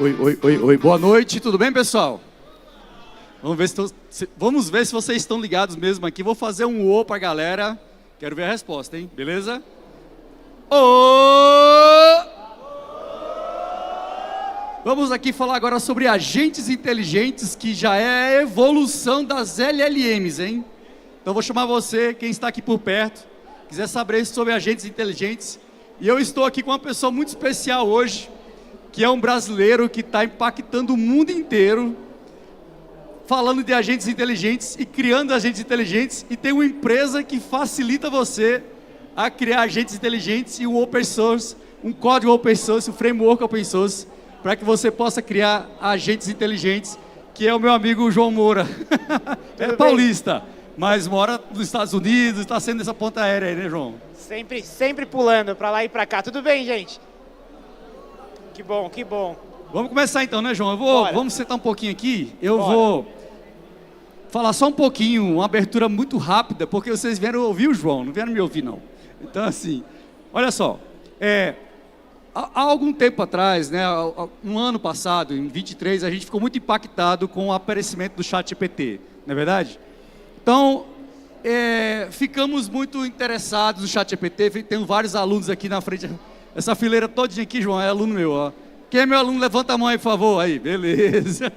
Oi. Boa noite, tudo bem, pessoal? Vamos ver se vocês estão ligados mesmo aqui. Vou fazer um ô pra galera. Quero ver a resposta, hein? Beleza? Ô! Vamos aqui falar agora sobre agentes inteligentes, que já é a evolução das LLMs, hein? Então vou chamar você, quem está aqui por perto, quiser saber sobre agentes inteligentes. E eu estou aqui com uma pessoa muito especial hoje, que é um brasileiro que está impactando o mundo inteiro, falando de agentes inteligentes e criando agentes inteligentes, e tem uma empresa que facilita você a criar agentes inteligentes e um open source, um código open source, um framework open source, para que você possa criar agentes inteligentes, que é o meu amigo João Moura. É paulista, mas mora nos Estados Unidos, está sendo essa ponta aérea aí, né, João? Sempre pulando para lá e para cá. Tudo bem, gente? Que bom. Vamos começar então, né, João? Vamos sentar um pouquinho aqui. Bora. Vou falar só um pouquinho, uma abertura muito rápida, porque vocês vieram ouvir o João, não vieram me ouvir, não. Então, assim, olha só. Há algum tempo atrás, né, um ano passado, em 23, a gente ficou muito impactado com o aparecimento do ChatGPT, não é verdade? Então, ficamos muito interessados no ChatGPT. Tenho vários alunos aqui na frente. Essa fileira todinha aqui, João, é aluno meu, ó. Quem é meu aluno, levanta a mão aí, por favor. Aí, beleza.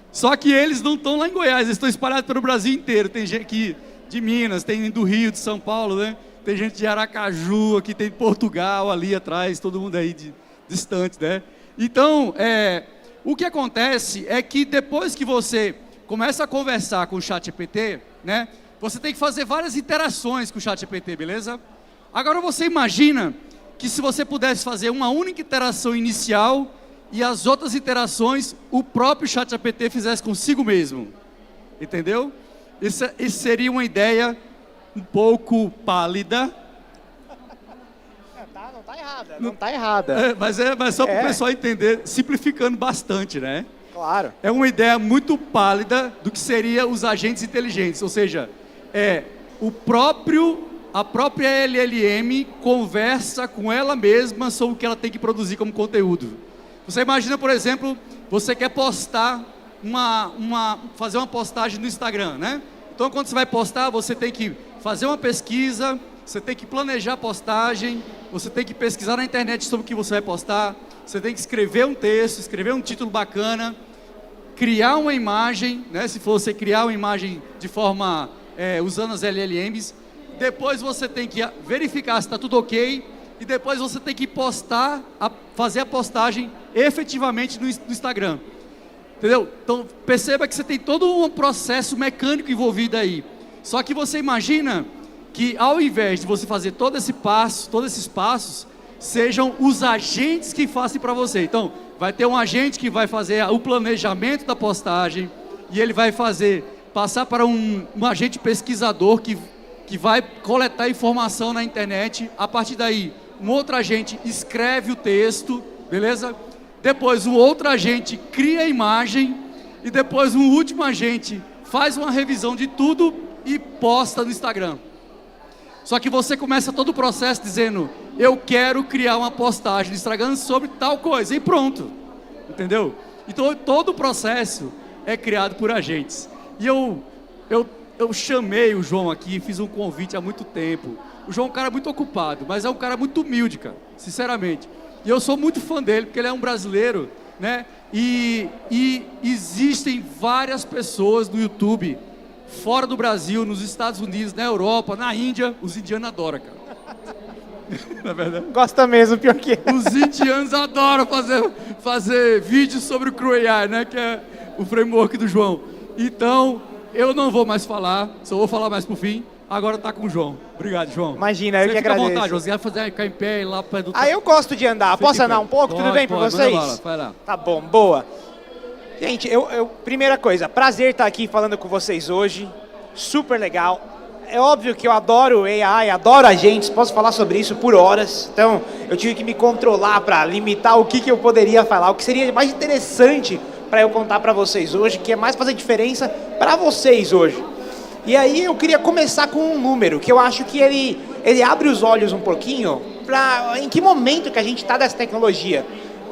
Só que eles não estão lá em Goiás, eles estão espalhados pelo Brasil inteiro. Tem gente aqui de Minas, tem do Rio, de São Paulo, né? Tem gente de Aracaju, aqui tem Portugal, ali atrás, todo mundo aí distante, né? Então, o que acontece é que depois que você começa a conversar com o ChatGPT, né? Você tem que fazer várias interações com o ChatGPT, beleza? Agora você imagina que se você pudesse fazer uma única interação inicial e as outras interações o próprio ChatGPT fizesse consigo mesmo. Entendeu? Isso seria uma ideia um pouco pálida. Não tá errada. Mas só para o pessoal entender, simplificando bastante, né? Claro. É uma ideia muito pálida do que seria os agentes inteligentes, ou seja, a própria LLM conversa com ela mesma sobre o que ela tem que produzir como conteúdo. Você imagina, por exemplo, você quer postar fazer uma postagem no Instagram, né? Então, quando você vai postar, você tem que fazer uma pesquisa, você tem que planejar a postagem, você tem que pesquisar na internet sobre o que você vai postar, você tem que escrever um texto, escrever um título bacana, criar uma imagem, né? Se for você criar uma imagem de forma, usando as LLMs, depois você tem que verificar se está tudo ok, e depois você tem que fazer a postagem efetivamente no Instagram. Entendeu? Então, perceba que você tem todo um processo mecânico envolvido aí. Só que você imagina que ao invés de você fazer todos esses passos, sejam os agentes que façam para você. Então, vai ter um agente que vai fazer o planejamento da postagem, e ele vai passar para um agente pesquisador que vai coletar informação na internet. A partir daí, um outro agente escreve o texto, beleza? Depois, um outro agente cria a imagem, e depois um último agente faz uma revisão de tudo e posta no Instagram. Só que você começa todo o processo dizendo: eu quero criar uma postagem no Instagram sobre tal coisa, e pronto. Entendeu? Então, todo o processo é criado por agentes. E eu chamei o João aqui, fiz um convite há muito tempo. O João é um cara muito ocupado, mas é um cara muito humilde, cara, sinceramente. E eu sou muito fã dele, porque ele é um brasileiro, né? E existem várias pessoas no YouTube, fora do Brasil, nos Estados Unidos, na Europa, na Índia. Os indianos adoram, cara. Na verdade. Gosta mesmo, pior que Os indianos adoram fazer vídeos sobre o CrewAI, né? Que é o framework do João. Então, eu não vou mais falar, só vou falar mais pro fim. Agora tá com o João. Obrigado, João. Imagina, eu que agradeço. Fica à vontade, você vai ficar em pé e lá perto do... Eu gosto de andar. Posso andar um pouco? Tudo bem pra vocês? Vai lá. Tá bom, boa. Gente, primeira coisa, prazer estar aqui falando com vocês hoje. Super legal. É óbvio que eu adoro AI, adoro agentes, posso falar sobre isso por horas. Então, eu tive que me controlar para limitar o que eu poderia falar, o que seria mais interessante para eu contar para vocês hoje, que é mais fazer diferença para vocês hoje. E aí eu queria começar com um número, que eu acho que ele abre os olhos um pouquinho para em que momento que a gente está dessa tecnologia.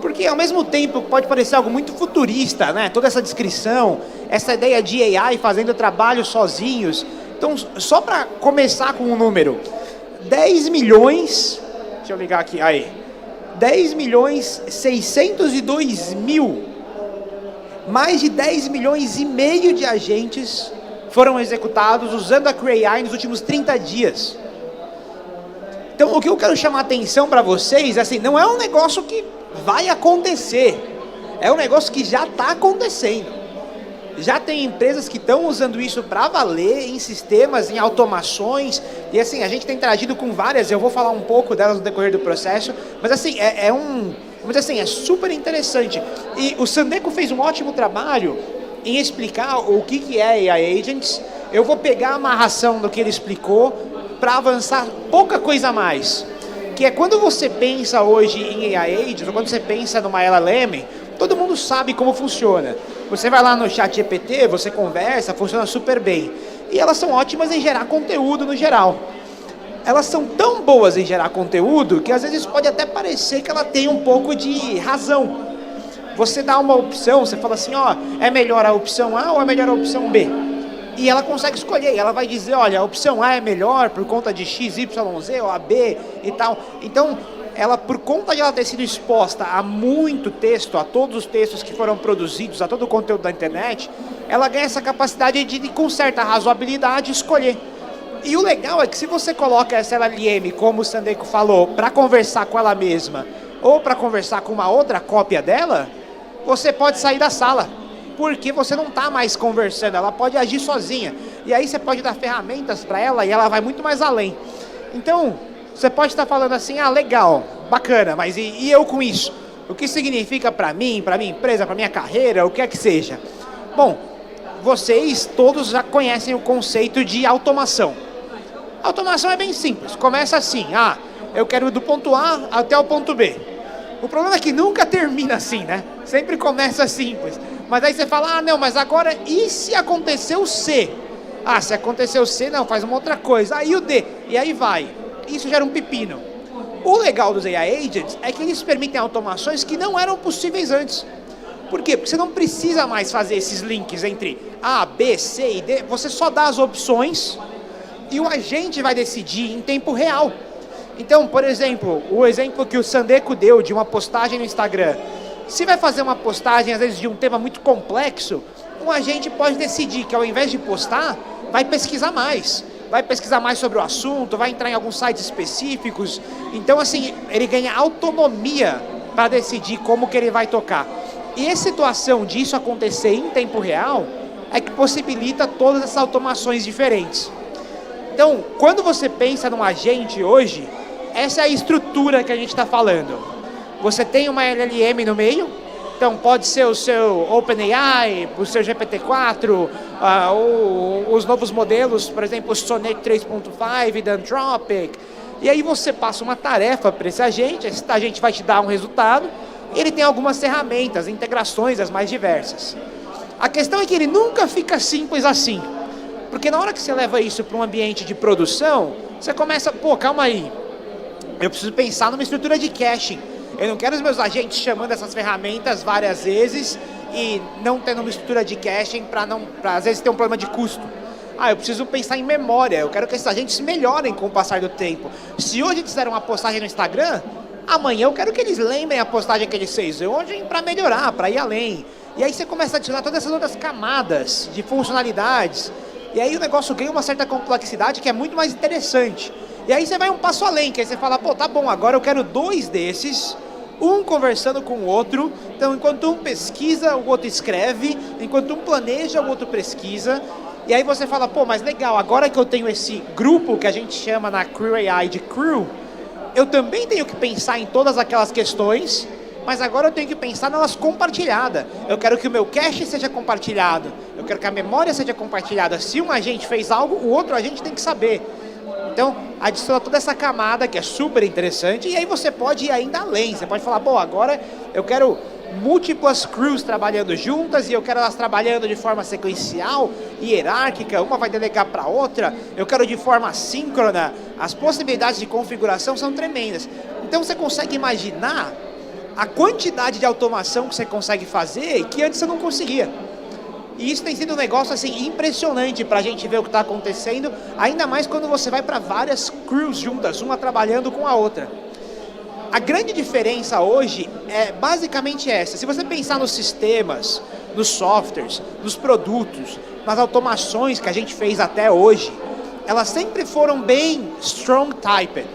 Porque ao mesmo tempo pode parecer algo muito futurista, né? Toda essa descrição, essa ideia de AI fazendo trabalho sozinhos. Então, só para começar com um número, 10 milhões, deixa eu ligar aqui, aí, 10 milhões 602 mil, mais de 10 milhões e meio de agentes foram executados usando a Creo AI nos últimos 30 dias. Então, o que eu quero chamar a atenção para vocês, assim, não é um negócio que vai acontecer, é um negócio que já está acontecendo. Já tem empresas que estão usando isso para valer em sistemas, em automações, e assim, a gente tem interagido com várias, eu vou falar um pouco delas no decorrer do processo, mas assim, vamos dizer assim, é super interessante. E o Sandeco fez um ótimo trabalho em explicar o que é AI Agents. Eu vou pegar a amarração do que ele explicou para avançar pouca coisa a mais. Que é quando você pensa hoje em AI Agents, ou quando você pensa numa LLM, todo mundo sabe como funciona. Você vai lá no ChatGPT, você conversa, funciona super bem. E elas são ótimas em gerar conteúdo no geral. Elas são tão boas em gerar conteúdo que às vezes pode até parecer que ela tem um pouco de razão. Você dá uma opção, você fala assim, ó, é melhor a opção A ou é melhor a opção B? E ela consegue escolher, ela vai dizer, olha, a opção A é melhor por conta de X, Y, Z, ou a B e tal. Então, ela, por conta de ela ter sido exposta a muito texto, a todos os textos que foram produzidos, a todo o conteúdo da internet, ela ganha essa capacidade de com certa razoabilidade, escolher. E o legal é que se você coloca essa LLM, como o Sandeco falou, para conversar com ela mesma, ou para conversar com uma outra cópia dela, você pode sair da sala, porque você não está mais conversando, ela pode agir sozinha. E aí você pode dar ferramentas para ela e ela vai muito mais além. Então, você pode estar falando assim, ah, legal, bacana, mas e eu com isso? O que significa para mim, para minha empresa, para minha carreira, o que é que seja? Bom, vocês todos já conhecem o conceito de automação. Automação é bem simples, começa assim, ah, eu quero ir do ponto A até o ponto B. O problema é que nunca termina assim, né? Sempre começa simples. Mas aí você fala, ah, não, mas agora, e se acontecer o C? Ah, se acontecer o C, não, faz uma outra coisa. Aí o D, e aí vai. Isso gera um pepino. O legal dos AI Agents é que eles permitem automações que não eram possíveis antes. Por quê? Porque você não precisa mais fazer esses links entre A, B, C e D. Você só dá as opções e o agente vai decidir em tempo real. Então, por exemplo, o exemplo que o Sandeco deu de uma postagem no Instagram. Se vai fazer uma postagem, às vezes, de um tema muito complexo, um agente pode decidir que, ao invés de postar, vai pesquisar mais. Vai pesquisar mais sobre o assunto, vai entrar em alguns sites específicos. Então, assim, ele ganha autonomia para decidir como que ele vai tocar. E a situação disso acontecer em tempo real é que possibilita todas essas automações diferentes. Então, quando você pensa num agente hoje, essa é a estrutura que a gente está falando. Você tem uma LLM no meio, então pode ser o seu OpenAI, o seu GPT-4, os novos modelos, por exemplo, o Sonnet 3.5 da Anthropic. E aí você passa uma tarefa para esse agente vai te dar um resultado, e ele tem algumas ferramentas, integrações as mais diversas. A questão é que ele nunca fica simples assim, porque na hora que você leva isso para um ambiente de produção, você começa, pô, calma aí, eu preciso pensar numa estrutura de caching. Eu não quero os meus agentes chamando essas ferramentas várias vezes e não tendo uma estrutura de caching para às vezes ter um problema de custo. Ah, eu preciso pensar em memória, eu quero que esses agentes melhorem com o passar do tempo. Se hoje eles fizeram uma postagem no Instagram, amanhã eu quero que eles lembrem a postagem que eles fez hoje para melhorar, para ir além. E aí você começa a adicionar todas essas outras camadas de funcionalidades. E aí o negócio ganha uma certa complexidade que é muito mais interessante. E aí você vai um passo além, que aí você fala, pô, tá bom, agora eu quero 2 desses, um conversando com o outro. Então, enquanto um pesquisa, o outro escreve. Enquanto um planeja, o outro pesquisa. E aí você fala, pô, mas legal, agora que eu tenho esse grupo que a gente chama na Creo AI de Crew, eu também tenho que pensar em todas aquelas questões, mas agora eu tenho que pensar nelas compartilhadas. Eu quero que o meu cache seja compartilhado, eu quero que a memória seja compartilhada. Se um agente fez algo, o outro agente tem que saber. Então, adiciona toda essa camada que é super interessante, e aí você pode ir ainda além. Você pode falar, bom, agora eu quero múltiplas crews trabalhando juntas e eu quero elas trabalhando de forma sequencial e hierárquica, uma vai delegar para outra, eu quero de forma assíncrona. As possibilidades de configuração são tremendas. Então você consegue imaginar a quantidade de automação que você consegue fazer que antes você não conseguia. E isso tem sido um negócio assim, impressionante para a gente ver o que está acontecendo, ainda mais quando você vai para várias crews juntas, uma trabalhando com a outra. A grande diferença hoje é basicamente essa. Se você pensar nos sistemas, nos softwares, nos produtos, nas automações que a gente fez até hoje, elas sempre foram bem strong typed.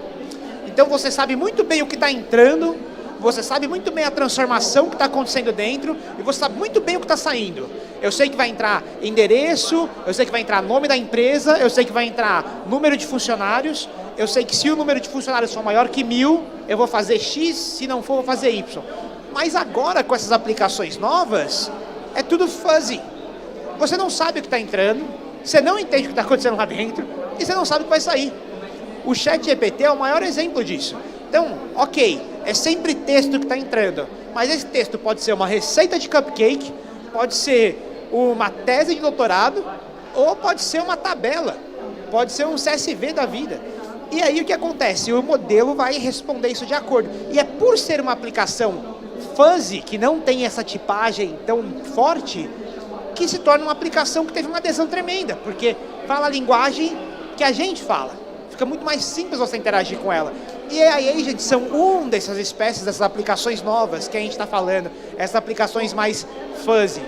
Então você sabe muito bem o que está entrando, você sabe muito bem a transformação que está acontecendo dentro e você sabe muito bem o que está saindo. Eu sei que vai entrar endereço, eu sei que vai entrar nome da empresa, eu sei que vai entrar número de funcionários, eu sei que se o número de funcionários for maior que 1000, eu vou fazer X, se não for, eu vou fazer Y. Mas agora, com essas aplicações novas, é tudo fuzzy. Você não sabe o que está entrando, você não entende o que está acontecendo lá dentro, e você não sabe o que vai sair. O ChatGPT é o maior exemplo disso. Então, ok, é sempre texto que está entrando, mas esse texto pode ser uma receita de cupcake, pode ser uma tese de doutorado, ou pode ser uma tabela, pode ser um CSV da vida. E aí o que acontece? O modelo vai responder isso de acordo. E é por ser uma aplicação fuzzy, que não tem essa tipagem tão forte, que se torna uma aplicação que teve uma adesão tremenda, porque fala a linguagem que a gente fala. Fica muito mais simples você interagir com ela. E AI Agents são uma dessas espécies, dessas aplicações novas que a gente está falando, essas aplicações mais fuzzy.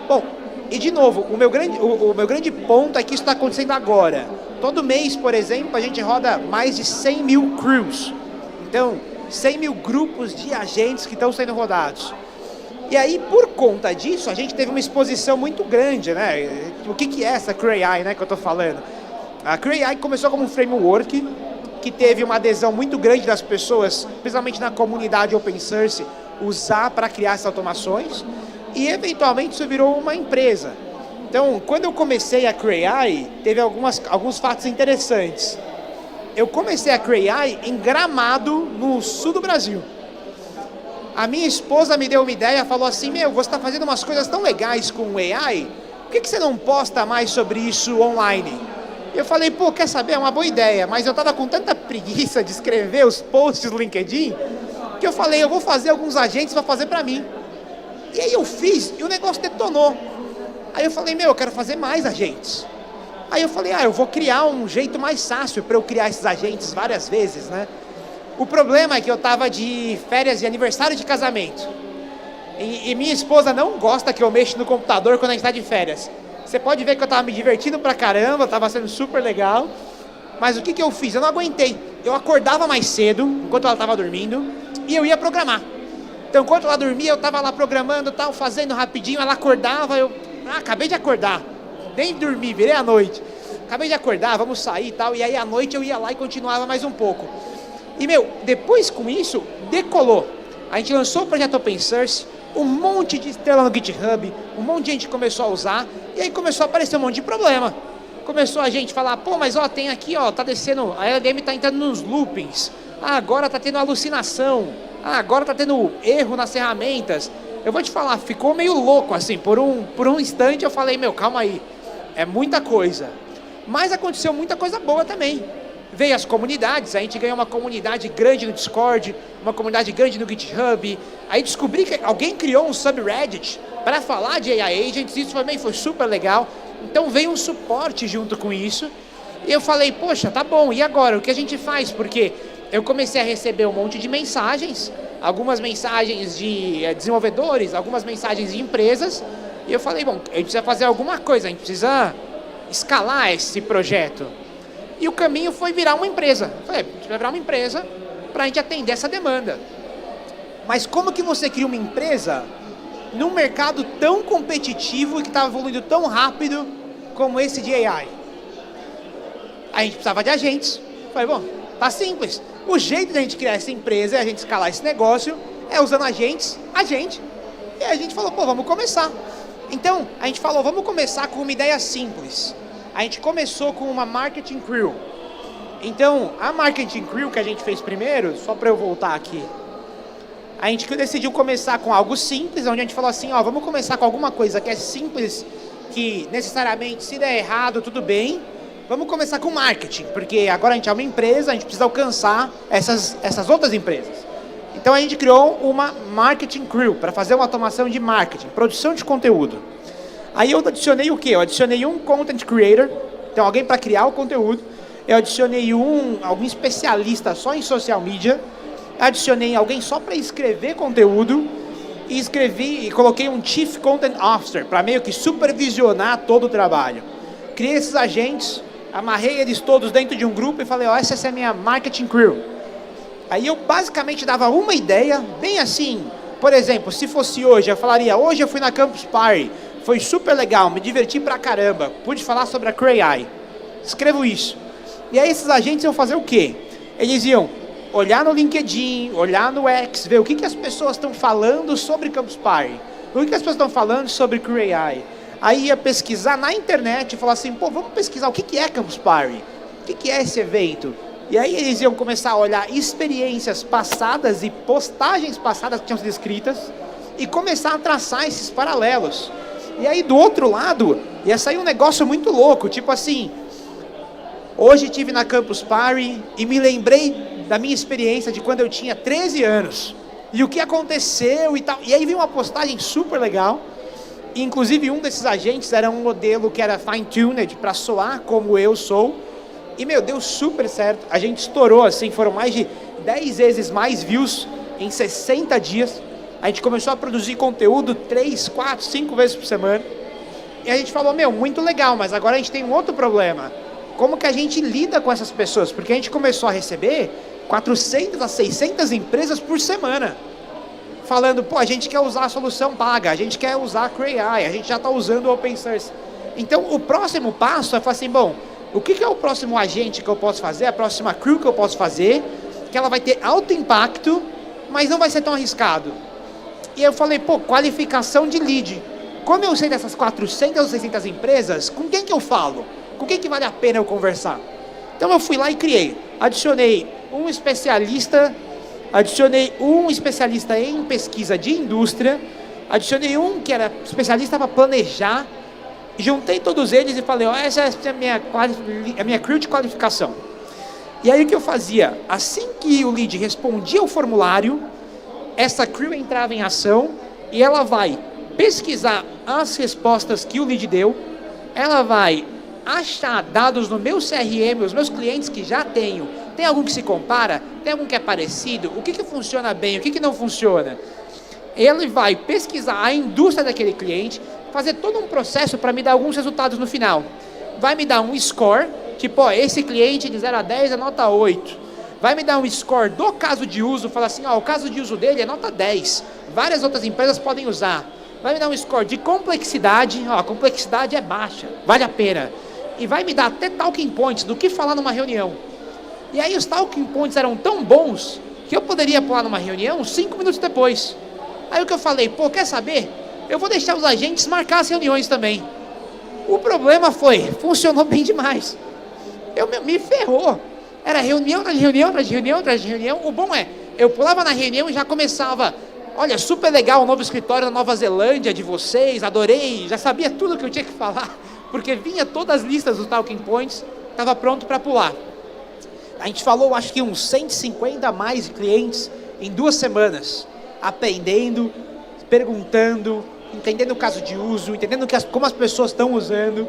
Bom, e de novo, o meu grande ponto é que isso está acontecendo agora. Todo mês, por exemplo, a gente roda mais de 100 mil crews. Então, 100 mil grupos de agentes que estão sendo rodados. E aí, por conta disso, a gente teve uma exposição muito grande, né? O que é essa Cray AI, né, que eu estou falando? A Cray AI começou como um framework que teve uma adesão muito grande das pessoas, principalmente na comunidade open source, usar para criar essas automações. E, eventualmente, isso virou uma empresa. Então, quando eu comecei a Cray AI, teve alguns fatos interessantes. Eu comecei a Cray AI em Gramado, no sul do Brasil. A minha esposa me deu uma ideia, falou assim, você está fazendo umas coisas tão legais com o AI, por que você não posta mais sobre isso online? Eu falei, quer saber, é uma boa ideia, mas eu estava com tanta preguiça de escrever os posts do LinkedIn, que eu falei, eu vou fazer alguns agentes para fazer para mim. E aí eu fiz, e o negócio detonou. Aí eu falei, eu quero fazer mais agentes. Aí eu falei, eu vou criar um jeito mais fácil para eu criar esses agentes várias vezes, né? O problema é que eu estava de férias de aniversário de casamento. E minha esposa não gosta que eu mexa no computador quando a gente está de férias. Você pode ver que eu estava me divertindo pra caramba, estava sendo super legal. Mas o que eu fiz? Eu não aguentei. Eu acordava mais cedo, enquanto ela estava dormindo, e eu ia programar. Então, enquanto ela dormia, eu estava lá programando, fazendo rapidinho, ela acordava, acabei de acordar, nem dormi, virei à noite. Acabei de acordar, vamos sair e tal, e aí à noite eu ia lá e continuava mais um pouco. E, depois com isso, decolou. A gente lançou o projeto Open Source, um monte de estrela no GitHub, um monte de gente começou a usar, e aí começou a aparecer um monte de problema. Começou a gente falar, mas tem aqui, tá descendo, a LLM tá entrando nos loopings, agora tá tendo alucinação, agora tá tendo erro nas ferramentas. Eu vou te falar, ficou meio louco assim, por um instante eu falei, calma aí, é muita coisa. Mas aconteceu muita coisa boa também. Veio as comunidades, a gente ganhou uma comunidade grande no Discord, uma comunidade grande no GitHub. Aí descobri que alguém criou um subreddit para falar de AI Agents, isso também foi super legal. Então veio um suporte junto com isso. E eu falei, poxa, tá bom, e agora? O que a gente faz? Porque eu comecei a receber um monte de mensagens, algumas mensagens de desenvolvedores, algumas mensagens de empresas. E eu falei, a gente precisa fazer alguma coisa, a gente precisa escalar esse projeto. E o caminho foi virar uma empresa. Eu falei, a gente vai virar uma empresa para a gente atender essa demanda. Mas como que você cria uma empresa num mercado tão competitivo e que estava evoluindo tão rápido como esse de AI? A gente precisava de agentes. Eu falei, tá simples. O jeito de a gente criar essa empresa, a gente escalar esse negócio, é usando agente. E aí a gente falou, vamos começar. Então, a gente falou, vamos começar com uma ideia simples. A gente começou com uma Marketing Crew. Então, a Marketing Crew que a gente fez primeiro, só para eu voltar aqui, a gente decidiu começar com algo simples, onde a gente falou assim, vamos começar com alguma coisa que é simples, que necessariamente se der errado, tudo bem. Vamos começar com marketing, porque agora a gente é uma empresa, a gente precisa alcançar essas outras empresas. Então a gente criou uma marketing crew para fazer uma automação de marketing, produção de conteúdo. Aí eu adicionei o quê? Eu adicionei um content creator, então alguém para criar o conteúdo. Eu adicionei algum especialista só em social media. Adicionei alguém só para escrever conteúdo. E coloquei um Chief Content Officer para meio que supervisionar todo o trabalho. Criei esses agentes, amarrei eles todos dentro de um grupo e falei, essa é a minha marketing crew. Aí eu basicamente dava uma ideia, bem assim, por exemplo, se fosse hoje, eu falaria, hoje eu fui na Campus Party, foi super legal, me diverti pra caramba, pude falar sobre a Cray. Escrevo isso. E aí esses agentes iam fazer o quê? Eles iam olhar no LinkedIn, olhar no X, ver o que as pessoas estão falando sobre Campus Party, o que as pessoas estão falando sobre Cray. Aí ia pesquisar na internet e falar assim, vamos pesquisar o que é Campus Party, o que é esse evento. E aí eles iam começar a olhar experiências passadas e postagens passadas que tinham sido escritas e começar a traçar esses paralelos. E aí do outro lado ia sair um negócio muito louco, tipo assim, hoje estive na Campus Party e me lembrei da minha experiência de quando eu tinha 13 anos. E o que aconteceu e tal. E aí veio uma postagem super legal. E, inclusive um desses agentes era um modelo que era fine-tuned para soar como eu sou. E, deu super certo. A gente estourou, assim, foram mais de 10 vezes mais views em 60 dias. A gente começou a produzir conteúdo 3, 4, 5 vezes por semana. E a gente falou, muito legal, mas agora a gente tem um outro problema. Como que a gente lida com essas pessoas? Porque a gente começou a receber 400 a 600 empresas por semana. Falando, a gente quer usar a solução paga, a gente quer usar a Cray, a gente já está usando o Open Source. Então, o próximo passo é falar assim, o que é o próximo agente que eu posso fazer, a próxima crew que eu posso fazer, que ela vai ter alto impacto, mas não vai ser tão arriscado. E eu falei, qualificação de lead. Como eu sei dessas 400 ou 600 empresas, com quem que eu falo? Com quem que vale a pena eu conversar? Então eu fui lá e criei. Adicionei um especialista em pesquisa de indústria, adicionei um que era especialista para planejar, juntei todos eles e falei, essa é a minha crew de qualificação. E aí o que eu fazia? Assim que o lead respondia o formulário, essa crew entrava em ação e ela vai pesquisar as respostas que o lead deu, ela vai achar dados no meu CRM, os meus clientes que já tenho, tem algum que se compara, tem algum que é parecido, o que funciona bem, o que não funciona. Ele vai pesquisar a indústria daquele cliente, fazer todo um processo para me dar alguns resultados no final. Vai me dar um score, tipo, esse cliente de 0 a 10 é nota 8. Vai me dar um score do caso de uso, falar assim, o caso de uso dele é nota 10. Várias outras empresas podem usar. Vai me dar um score de complexidade, a complexidade é baixa, vale a pena. E vai me dar até talking points do que falar numa reunião. E aí os talking points eram tão bons que eu poderia pular numa reunião 5 minutos depois. Aí o que eu falei, quer saber? Eu vou deixar os agentes marcar as reuniões também. O problema funcionou bem demais. Me ferrou. Era reunião atrás de reunião, atrás de reunião, atrás de reunião. O bom eu pulava na reunião e já começava, olha, super legal o novo escritório na Nova Zelândia de vocês, adorei, já sabia tudo que eu tinha que falar, porque vinha todas as listas dos talking points, estava pronto para pular. A gente falou, acho que uns 150 a mais clientes em 2 semanas, aprendendo, perguntando, entendendo o caso de uso, entendendo como as pessoas estão usando.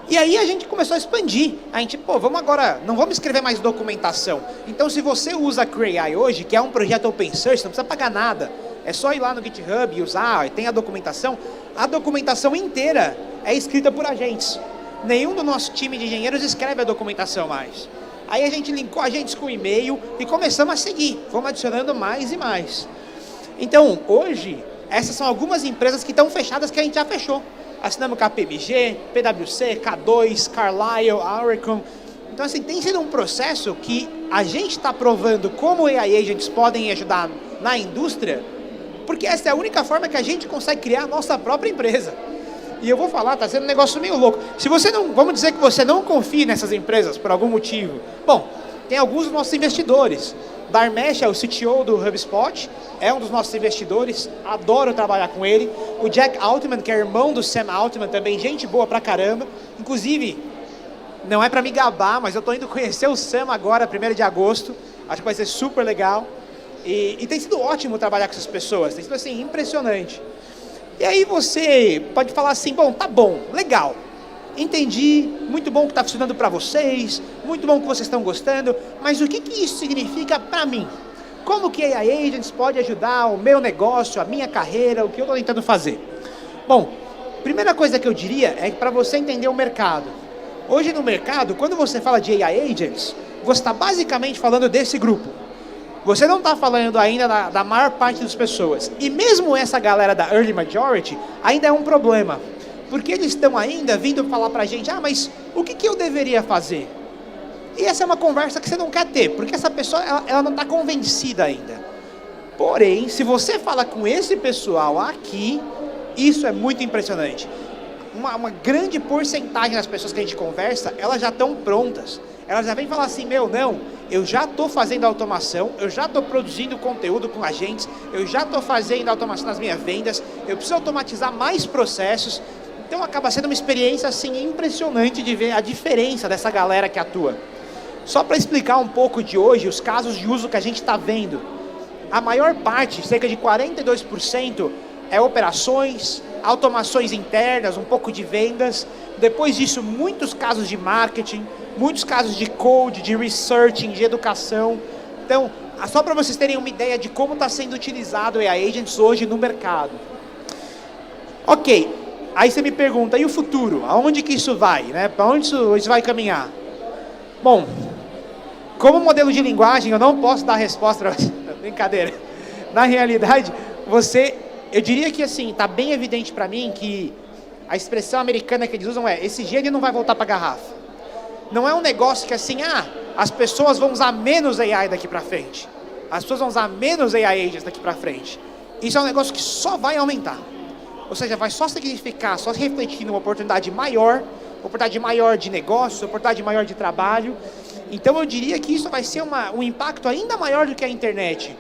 E aí a gente começou a expandir. A gente, vamos agora, não vamos escrever mais documentação. Então, se você usa a Cray hoje, que é um projeto open source, não precisa pagar nada. É só ir lá no GitHub e usar, tem a documentação. A documentação inteira é escrita por agentes. Nenhum do nosso time de engenheiros escreve a documentação mais. Aí a gente linkou agentes com e-mail e começamos a seguir. Fomos adicionando mais e mais. Então, hoje, essas são algumas empresas que estão fechadas que a gente já fechou. Assinamos KPMG, PwC, K2, Carlyle, Auricon. Então, assim, tem sido um processo que a gente está provando como AI agents podem ajudar na indústria, porque essa é a única forma que a gente consegue criar a nossa própria empresa. E eu vou falar, está sendo um negócio meio louco. Se você não, vamos dizer que você não confia nessas empresas por algum motivo. Bom, tem alguns dos nossos investidores. Dharmesh é o CTO do HubSpot, é um dos nossos investidores, adoro trabalhar com ele. O Jack Altman, que é irmão do Sam Altman, também gente boa pra caramba. Inclusive, não é pra me gabar, mas eu tô indo conhecer o Sam agora, 1º de agosto. Acho que vai ser super legal. E tem sido ótimo trabalhar com essas pessoas, tem sido assim, impressionante. E aí você pode falar assim, bom, tá bom, legal, entendi, muito bom que está funcionando para vocês, muito bom que vocês estão gostando, mas o que isso significa para mim? Como que a AI Agents pode ajudar o meu negócio, a minha carreira, o que eu estou tentando fazer? Bom, primeira coisa que eu diria é que para você entender o mercado. Hoje no mercado, quando você fala de AI Agents, você está basicamente falando desse grupo. Você não está falando ainda da maior parte das pessoas. E mesmo essa galera da Early Majority ainda é um problema. Porque eles estão ainda vindo falar para a gente, mas o que eu deveria fazer? E essa é uma conversa que você não quer ter, porque essa pessoa ela não está convencida ainda. Porém, se você fala com esse pessoal aqui, isso é muito impressionante. Uma grande porcentagem das pessoas que a gente conversa, elas já estão prontas. Elas já vêm falar assim, eu já estou fazendo automação, eu já estou produzindo conteúdo com agentes, eu já estou fazendo automação nas minhas vendas, eu preciso automatizar mais processos. Então acaba sendo uma experiência assim impressionante de ver a diferença dessa galera que atua. Só para explicar um pouco de hoje, os casos de uso que a gente está vendo. A maior parte, cerca de 42%, é operações, automações internas, um pouco de vendas. Depois disso, muitos casos de marketing, muitos casos de code, de researching, de educação. Então, só para vocês terem uma ideia de como está sendo utilizado o AI Agents hoje no mercado. Ok, aí você me pergunta, e o futuro? Aonde que isso vai? Né? Para onde isso vai caminhar? Bom, como modelo de linguagem, eu não posso dar a resposta, brincadeira. Na realidade, eu diria que assim, está bem evidente para mim que a expressão americana que eles usam é, esse gênio não vai voltar para a garrafa. Não é um negócio que assim, as pessoas vão usar menos AI daqui para frente. As pessoas vão usar menos AI Agents daqui para frente. Isso é um negócio que só vai aumentar. Ou seja, vai só significar, só refletir numa oportunidade maior de negócio, oportunidade maior de trabalho. Então eu diria que isso vai ser um impacto ainda maior do que a internet.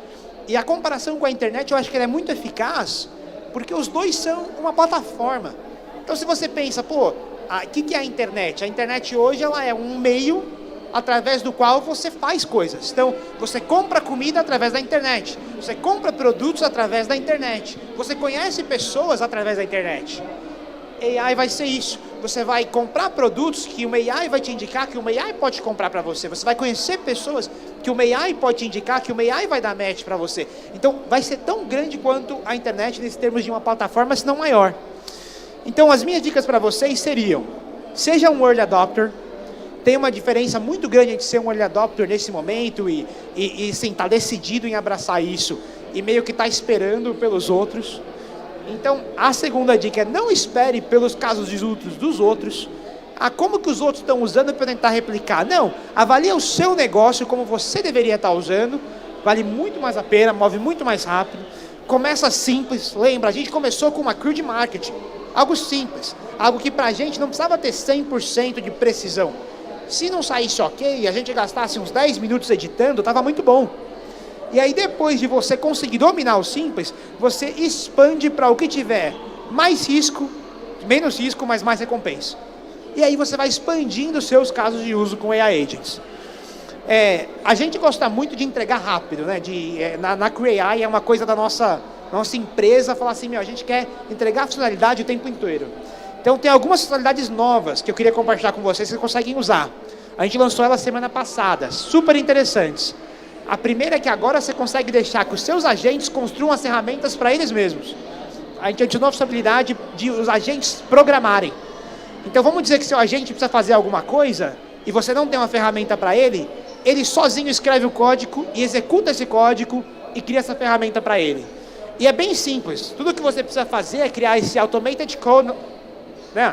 E a comparação com a internet eu acho que ela é muito eficaz, porque os dois são uma plataforma. Então se você pensa, o que é a internet? A internet hoje ela é um meio através do qual você faz coisas. Então, você compra comida através da internet, você compra produtos através da internet, você conhece pessoas através da internet. AI vai ser isso. Você vai comprar produtos que uma AI vai te indicar que uma AI pode comprar para você. Você vai conhecer pessoas que uma AI pode te indicar que uma AI vai dar match para você. Então, vai ser tão grande quanto a internet nesse termos de uma plataforma, se não maior. Então, as minhas dicas para vocês seriam, seja um early adopter. Tem uma diferença muito grande entre ser um early adopter nesse momento e sim, tá decidido em abraçar isso e meio que tá esperando pelos outros. Então, a segunda dica é não espere pelos casos de uso dos outros. Como que os outros estão usando para tentar replicar? Não, avalie o seu negócio como você deveria estar usando. Vale muito mais a pena, move muito mais rápido. Começa simples, lembra, a gente começou com uma crew de marketing. Algo simples, algo que para a gente não precisava ter 100% de precisão. Se não saísse ok e a gente gastasse uns 10 minutos editando, estava muito bom. E aí depois de você conseguir dominar o simples, você expande para o que tiver mais risco, menos risco, mas mais recompensa. E aí você vai expandindo os seus casos de uso com AI Agents. A gente gosta muito de entregar rápido, né? Na Cree.ai é uma coisa da nossa empresa, falar assim, a gente quer entregar a funcionalidade o tempo inteiro. Então tem algumas funcionalidades novas que eu queria compartilhar com vocês, que vocês conseguem usar. A gente lançou ela semana passada, super interessantes. A primeira é que agora você consegue deixar que os seus agentes construam as ferramentas para eles mesmos. A gente adicionou a possibilidade de os agentes programarem. Então vamos dizer que seu agente precisa fazer alguma coisa e você não tem uma ferramenta para ele sozinho escreve o código e executa esse código e cria essa ferramenta para ele. E é bem simples. Tudo que você precisa fazer é criar esse automated code.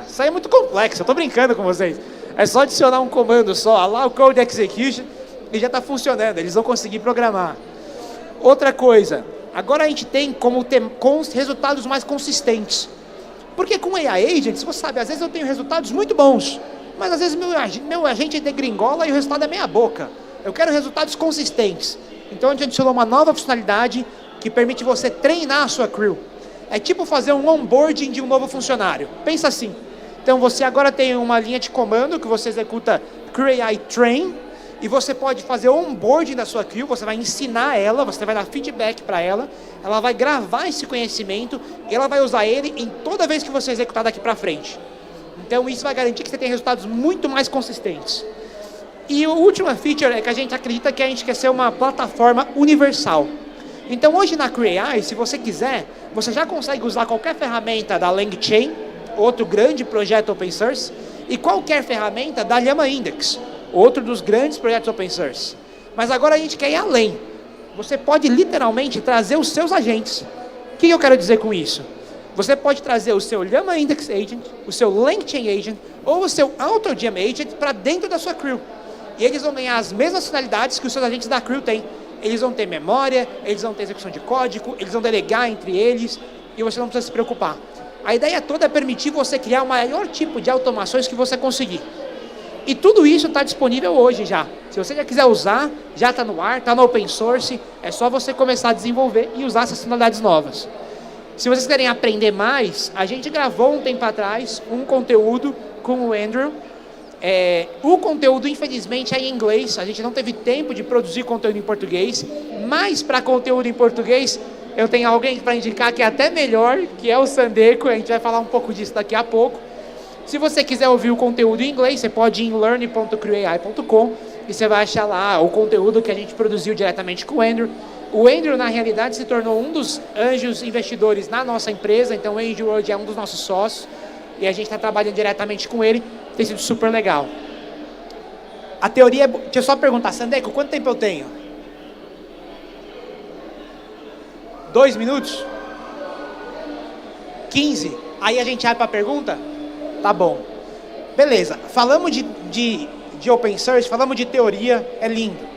Isso aí é muito complexo, eu estou brincando com vocês. É só adicionar um comando só, allow code execution, e já está funcionando, eles vão conseguir programar. Outra coisa, agora a gente tem como ter resultados mais consistentes. Porque com AI Agents, você sabe, às vezes eu tenho resultados muito bons, mas às vezes meu agente degringola e o resultado é meia boca. Eu quero resultados consistentes. Então a gente adicionou uma nova funcionalidade que permite você treinar a sua crew. É tipo fazer um onboarding de um novo funcionário. Pensa assim. Então você agora tem uma linha de comando que você executa Cree.ai Train, e você pode fazer o onboarding da sua crew, você vai ensinar ela, você vai dar feedback para ela vai gravar esse conhecimento e ela vai usar ele em toda vez que você executar daqui para frente. Então isso vai garantir que você tenha resultados muito mais consistentes. E a última feature é que a gente acredita que a gente quer ser uma plataforma universal. Então hoje na Creo.ai, se você quiser, você já consegue usar qualquer ferramenta da LangChain, outro grande projeto open source, e qualquer ferramenta da Llama Index, outro dos grandes projetos open source. Mas agora a gente quer ir além. Você pode literalmente trazer os seus agentes. O que eu quero dizer com isso? Você pode trazer o seu Llama Index Agent, o seu LangChain Agent ou o seu AutoGem Agent para dentro da sua crew. E eles vão ganhar as mesmas funcionalidades que os seus agentes da crew têm. Eles vão ter memória, eles vão ter execução de código, eles vão delegar entre eles e você não precisa se preocupar. A ideia toda é permitir você criar o maior tipo de automações que você conseguir. E tudo isso está disponível hoje já. Se você já quiser usar, já está no ar, está no open source, é só você começar a desenvolver e usar essas funcionalidades novas. Se vocês querem aprender mais, a gente gravou um tempo atrás um conteúdo com o Andrew. O conteúdo, infelizmente, é em inglês, a gente não teve tempo de produzir conteúdo em português, mas para conteúdo em português, eu tenho alguém para indicar que é até melhor, que é o Sandeco, a gente vai falar um pouco disso daqui a pouco. Se você quiser ouvir o conteúdo em inglês, você pode ir em learn.creo.ai.com e você vai achar lá o conteúdo que a gente produziu diretamente com o Andrew. O Andrew, na realidade, se tornou um dos anjos investidores na nossa empresa, então o Andrew hoje é um dos nossos sócios e a gente está trabalhando diretamente com ele, tem sido super legal. A teoria, deixa eu só perguntar, Sandeco, quanto tempo eu tenho? 2 minutos? 15? Aí a gente abre para a pergunta? Tá bom. Beleza, falamos de open source, falamos de teoria, é lindo.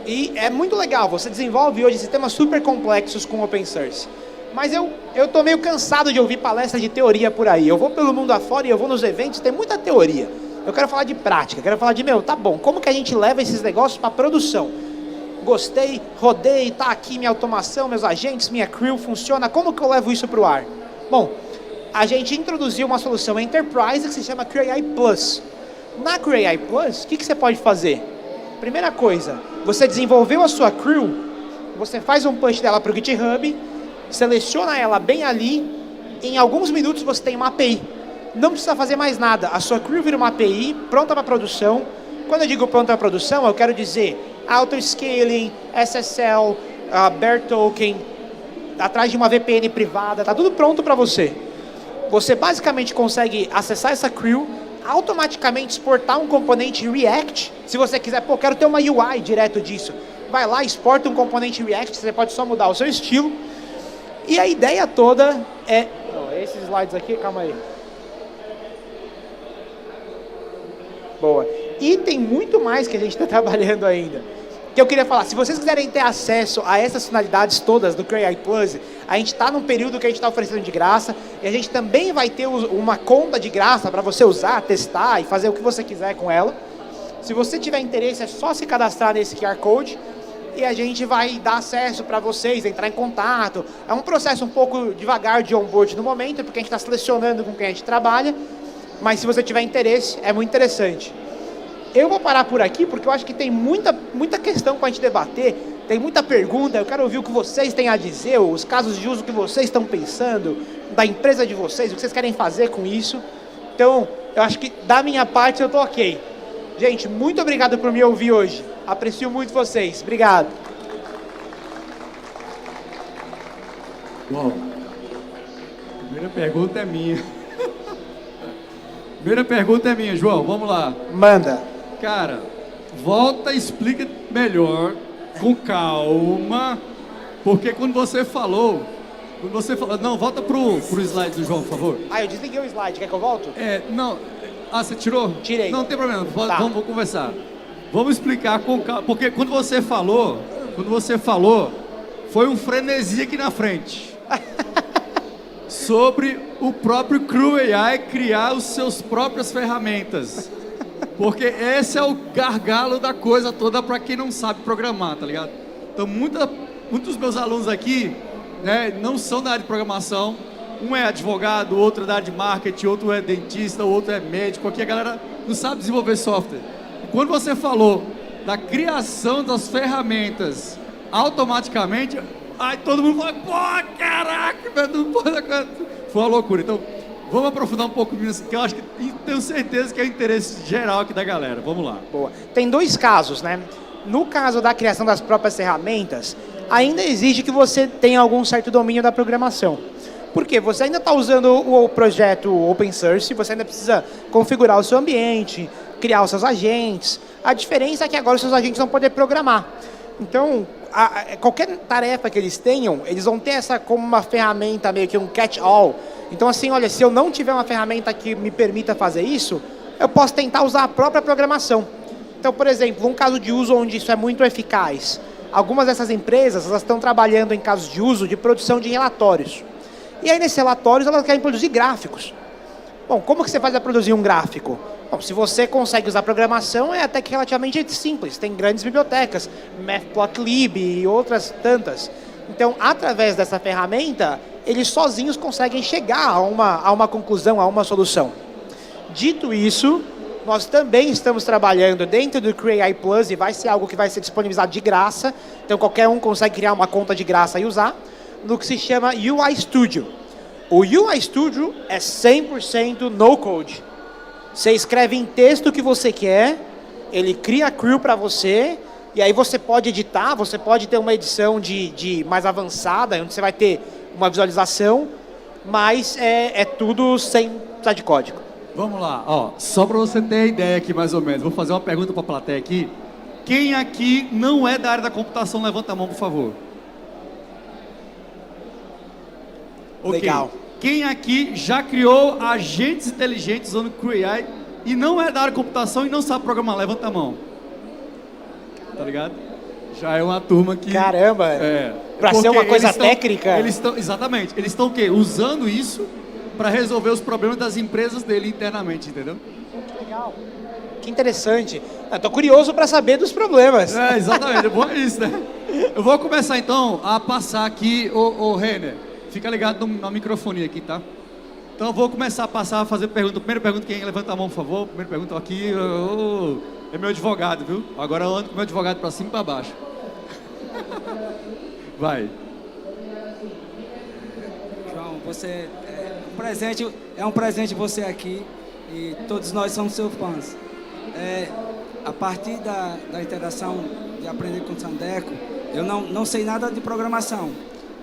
E é muito legal, você desenvolve hoje sistemas super complexos com open source. Mas eu tô meio cansado de ouvir palestras de teoria por aí. Eu vou pelo mundo afora e eu vou nos eventos, tem muita teoria. Eu quero falar de prática, quero falar de, tá bom, como que a gente leva esses negócios para produção? Gostei, rodei, tá aqui minha automação, meus agentes, minha crew, funciona, como que eu levo isso para o ar? Bom, a gente introduziu uma solução Enterprise que se chama Creo.ai Plus. Na Creo.ai Plus, o que você pode fazer? Primeira coisa, você desenvolveu a sua crew, você faz um push dela para o GitHub, seleciona ela bem ali, em alguns minutos você tem uma API. Não precisa fazer mais nada, a sua crew vira uma API pronta para produção. Quando eu digo pronta para produção, eu quero dizer auto-scaling, SSL, Bear Token, atrás de uma VPN privada, tá tudo pronto para você. Você basicamente consegue acessar essa crew, automaticamente exportar um componente React. Se você quiser, quero ter uma UI direto disso. Vai lá, exporta um componente React, você pode só mudar o seu estilo. E a ideia toda é... esses slides aqui, calma aí. Boa. E tem muito mais que a gente está trabalhando ainda. Que eu queria falar, se vocês quiserem ter acesso a essas funcionalidades todas do Creo.ai Plus, a gente está num período que a gente está oferecendo de graça, e a gente também vai ter uma conta de graça para você usar, testar e fazer o que você quiser com ela. Se você tiver interesse, é só se cadastrar nesse QR Code, e a gente vai dar acesso para vocês, entrar em contato. É um processo um pouco devagar de onboard no momento, porque a gente está selecionando com quem a gente trabalha, mas se você tiver interesse, é muito interessante. Eu vou parar por aqui, porque eu acho que tem muita questão para a gente debater, tem muita pergunta, eu quero ouvir o que vocês têm a dizer, os casos de uso que vocês estão pensando, da empresa de vocês, o que vocês querem fazer com isso. Então, eu acho que da minha parte eu tô ok. Gente, muito obrigado por me ouvir hoje. Aprecio muito vocês. Obrigado. Bom, a primeira pergunta é minha. Primeira pergunta é minha, João. Vamos lá. Manda. Cara, volta e explica melhor, com calma, porque quando você falou... Não, volta pro slide do João, por favor. Eu desliguei o slide. Quer que eu volto? Não... você tirou? Tirei. Não tem problema, Tá. Vamos conversar. Vamos explicar com calma, porque quando você falou, foi um frenesi aqui na frente. Sobre o próprio Creo.ai criar os seus próprias ferramentas. Porque esse é o gargalo da coisa toda para quem não sabe programar, tá ligado? Então, muitos dos meus alunos aqui, né, não são da área de programação. Um é advogado, o outro é da área de marketing, outro é dentista, o outro é médico. Aqui a galera não sabe desenvolver software. E quando você falou da criação das ferramentas automaticamente, aí todo mundo fala, pô, caraca, velho, não pode acontecer. Foi uma loucura. Então, vamos aprofundar um pouco nisso, que eu acho que tenho certeza que é o interesse geral aqui da galera. Vamos lá. Boa. Tem dois casos, né? No caso da criação das próprias ferramentas, ainda exige que você tenha algum certo domínio da programação. Por quê? Você ainda está usando o projeto open source, você ainda precisa configurar o seu ambiente, criar os seus agentes. A diferença é que agora os seus agentes vão poder programar. Então, qualquer tarefa que eles tenham, eles vão ter essa como uma ferramenta, meio que um catch-all. Então, assim, olha, se eu não tiver uma ferramenta que me permita fazer isso, eu posso tentar usar a própria programação. Então, por exemplo, um caso de uso onde isso é muito eficaz. Algumas dessas empresas, elas estão trabalhando em casos de uso de produção de relatórios. E aí, nesses relatórios, elas querem produzir gráficos. Bom, como que você faz para produzir um gráfico? Bom, se você consegue usar programação, é até que relativamente simples. Tem grandes bibliotecas, Matplotlib e outras tantas. Então, através dessa ferramenta, eles sozinhos conseguem chegar a uma conclusão, a uma solução. Dito isso, nós também estamos trabalhando dentro do CreAI Plus e vai ser algo que vai ser disponibilizado de graça. Então, qualquer um consegue criar uma conta de graça e usar, no que se chama UI Studio. O UI Studio é 100% no-code. Você escreve em texto o que você quer, ele cria a crew para você, e aí você pode editar, você pode ter uma edição de mais avançada, onde você vai ter uma visualização, mas é tudo sem precisar de código. Vamos lá, ó, só para você ter a ideia aqui mais ou menos, vou fazer uma pergunta para a plateia aqui. Quem aqui não é da área da computação, levanta a mão, por favor. Legal. Okay. Quem aqui já criou agentes inteligentes usando CreAI e não é da área de computação e não sabe programar? Levanta a mão. Tá ligado? Já é uma turma que... Caramba! Para ser uma coisa técnica? Exatamente. Eles estão o quê? Usando isso para resolver os problemas das empresas dele internamente, entendeu? Que legal. Que interessante. Estou curioso para saber dos problemas. Exatamente. Bom, é isso, né? Eu vou começar então a passar aqui o Renner. Fica ligado na microfonia aqui, tá? Então eu vou começar a passar a fazer pergunta. Primeira pergunta, quem levanta a mão, por favor. Primeira pergunta aqui. É meu advogado, viu? Agora eu ando com meu advogado para cima e para baixo. Vai. João, você é um presente você aqui e todos nós somos seus fãs. A partir da interação de aprender com o Sandeco, eu não sei nada de programação.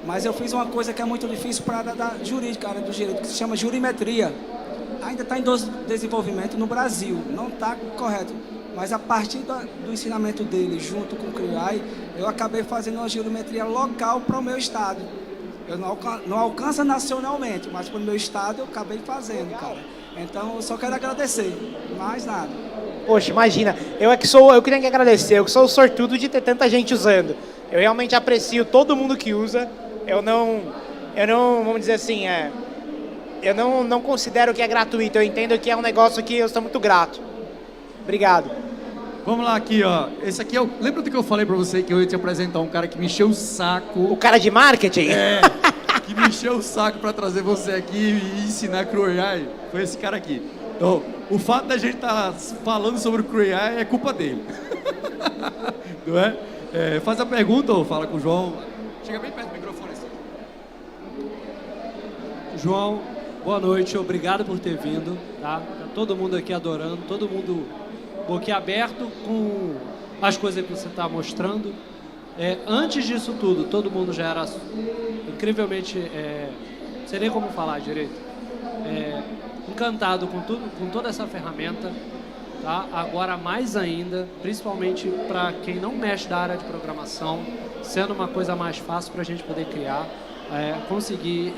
Mas eu fiz uma coisa que é muito difícil para a área da jurídica, a área do direito, que se chama jurimetria. Ainda está em desenvolvimento no Brasil, não está correto. Mas a partir do ensinamento dele, junto com o CreAI, eu acabei fazendo uma jurimetria local para o meu estado. Eu não alcança nacionalmente, mas para o meu estado eu acabei fazendo, cara. Então eu só quero agradecer, mais nada. Poxa, imagina, eu queria que agradecer, eu que sou o sortudo de ter tanta gente usando. Eu realmente aprecio todo mundo que usa. Eu não, vamos dizer assim, eu não considero que é gratuito, eu entendo que é um negócio que eu estou muito grato. Obrigado. Vamos lá aqui, ó. Esse aqui lembra do que eu falei pra você que eu ia te apresentar um cara que me encheu o saco? O cara de marketing? Que me encheu o saco pra trazer você aqui e ensinar CreAI. Foi esse cara aqui. Então, o fato da gente estar falando sobre o CreAI é culpa dele. Não é? Faz a pergunta ou fala com o João. Chega bem perto do microfone assim. João, boa noite, obrigado por ter vindo, tá? Tá todo mundo aqui adorando, todo mundo boquiaberto com as coisas que você está mostrando. Antes disso tudo, todo mundo já era incrivelmente, não sei nem como falar direito, encantado com toda essa ferramenta, tá? Agora mais ainda, principalmente para quem não mexe da área de programação, sendo uma coisa mais fácil para a gente poder criar, conseguir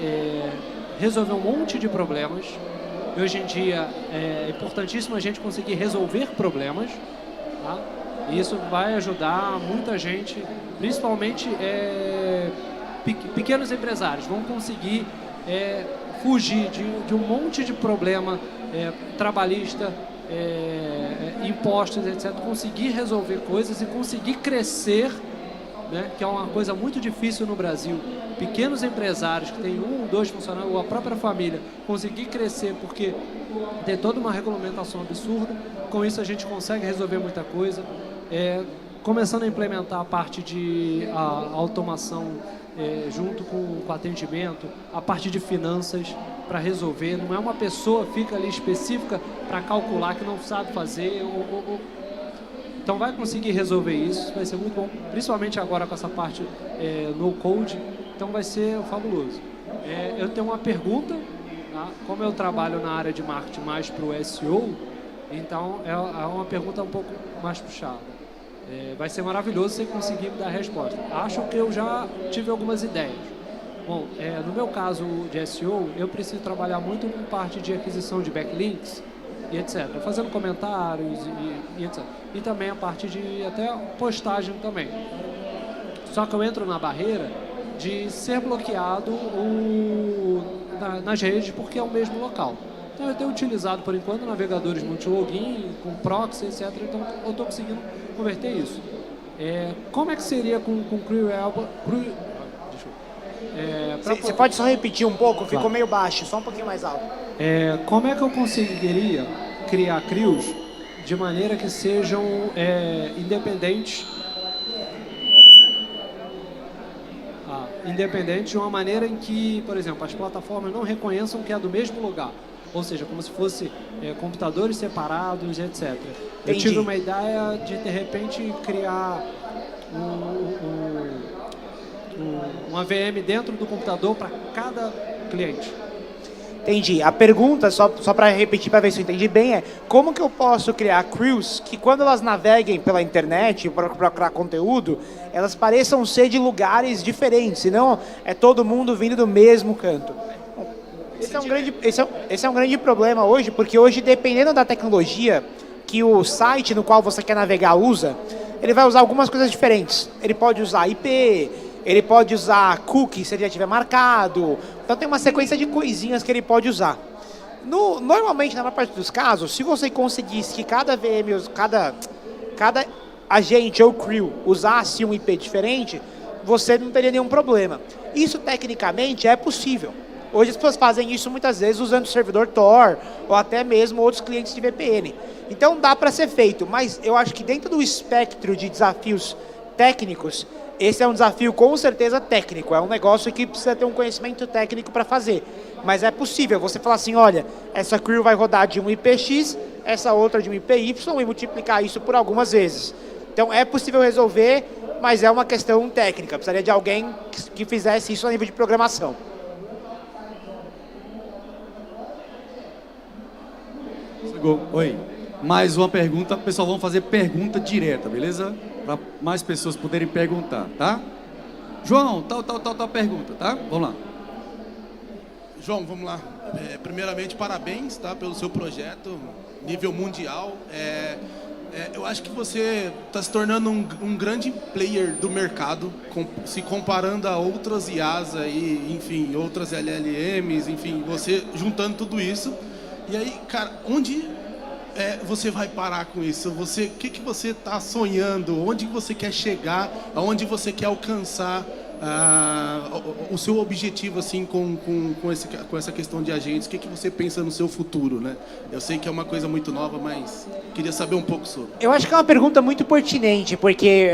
resolver um monte de problemas. E hoje em dia é importantíssimo a gente conseguir resolver problemas, tá? E isso vai ajudar muita gente, principalmente pequenos empresários, vão conseguir fugir de um monte de problema trabalhista, impostos, etc. Conseguir resolver coisas e conseguir crescer, né, que é uma coisa muito difícil no Brasil. Pequenos empresários que têm 1, 2 funcionários, ou a própria família, conseguir crescer porque tem toda uma regulamentação absurda. Com isso a gente consegue resolver muita coisa. começando a implementar a parte de automação junto com atendimento, a parte de finanças para resolver. Não é uma pessoa que fica ali específica para calcular que não sabe fazer. Então vai conseguir resolver isso, vai ser muito bom, principalmente agora com essa parte no code, então vai ser fabuloso. Eu tenho uma pergunta, tá? Como eu trabalho na área de marketing mais para o SEO, então é uma pergunta um pouco mais puxada. Vai ser maravilhoso se você conseguir me dar a resposta. Acho que eu já tive algumas ideias. Bom, no meu caso de SEO, eu preciso trabalhar muito com parte de aquisição de backlinks e etc. Fazendo comentários e etc. E também a parte de até postagem também. Só que eu entro na barreira de ser bloqueado nas redes porque é o mesmo local. Então eu tenho utilizado por enquanto navegadores multilogin, com proxy, etc. Então eu estou conseguindo converter isso. Como é que seria com Crewable? Você pode só repetir um pouco? Ficou meio baixo, só um pouquinho mais alto. Como é que eu conseguiria criar crews de maneira que sejam independentes? Independente de uma maneira em que, por exemplo, as plataformas não reconheçam que é do mesmo lugar. Ou seja, como se fosse computadores separados, etc. Entendi. Eu tive uma ideia de repente, criar uma VM dentro do computador para cada cliente. Entendi. A pergunta, só para repetir, para ver se eu entendi bem, é como que eu posso criar crews que quando elas naveguem pela internet para procurar conteúdo, elas pareçam ser de lugares diferentes, senão é todo mundo vindo do mesmo canto. Esse é um grande problema hoje, porque hoje, dependendo da tecnologia que o site no qual você quer navegar usa, ele vai usar algumas coisas diferentes. Ele pode usar IP, ele pode usar cookie, se ele já tiver marcado. Então tem uma sequência de coisinhas que ele pode usar. Normalmente, na maior parte dos casos, se você conseguisse que cada VM, cada agente ou crew usasse um IP diferente, você não teria nenhum problema. Isso, tecnicamente, é possível. Hoje as pessoas fazem isso muitas vezes usando o servidor Tor ou até mesmo outros clientes de VPN. Então dá para ser feito, mas eu acho que dentro do espectro de desafios técnicos, esse é um desafio com certeza técnico, é um negócio que precisa ter um conhecimento técnico para fazer. Mas é possível você falar assim, olha, essa crew vai rodar de um IPX, essa outra de um IPY e multiplicar isso por algumas vezes. Então é possível resolver, mas é uma questão técnica, precisaria de alguém que fizesse isso a nível de programação. Oi, mais uma pergunta. Pessoal, vamos fazer pergunta direta, beleza? Para mais pessoas poderem perguntar, tá? João, tal pergunta, tá? Vamos lá. João, vamos lá. Primeiramente, parabéns, tá, pelo seu projeto, nível mundial. Eu acho que você está se tornando um grande player do mercado, se comparando a outras IAs aí, enfim, outras LLMs, enfim, você juntando tudo isso. E aí, cara, onde você vai parar com isso? O que você está sonhando? Onde você quer chegar? Aonde você quer alcançar o seu objetivo assim com essa questão de agentes? O que você pensa no seu futuro, né? Eu sei que é uma coisa muito nova, mas queria saber um pouco sobre. Eu acho que é uma pergunta muito pertinente, porque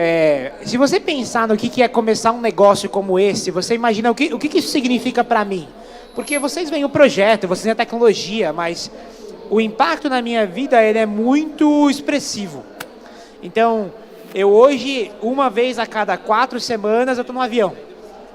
se você pensar no que é começar um negócio como esse, você imagina o que isso significa para mim? Porque vocês veem o projeto, vocês veem a tecnologia, mas o impacto na minha vida ele é muito expressivo. Então, eu hoje, uma vez a cada 4 semanas, eu estou no avião.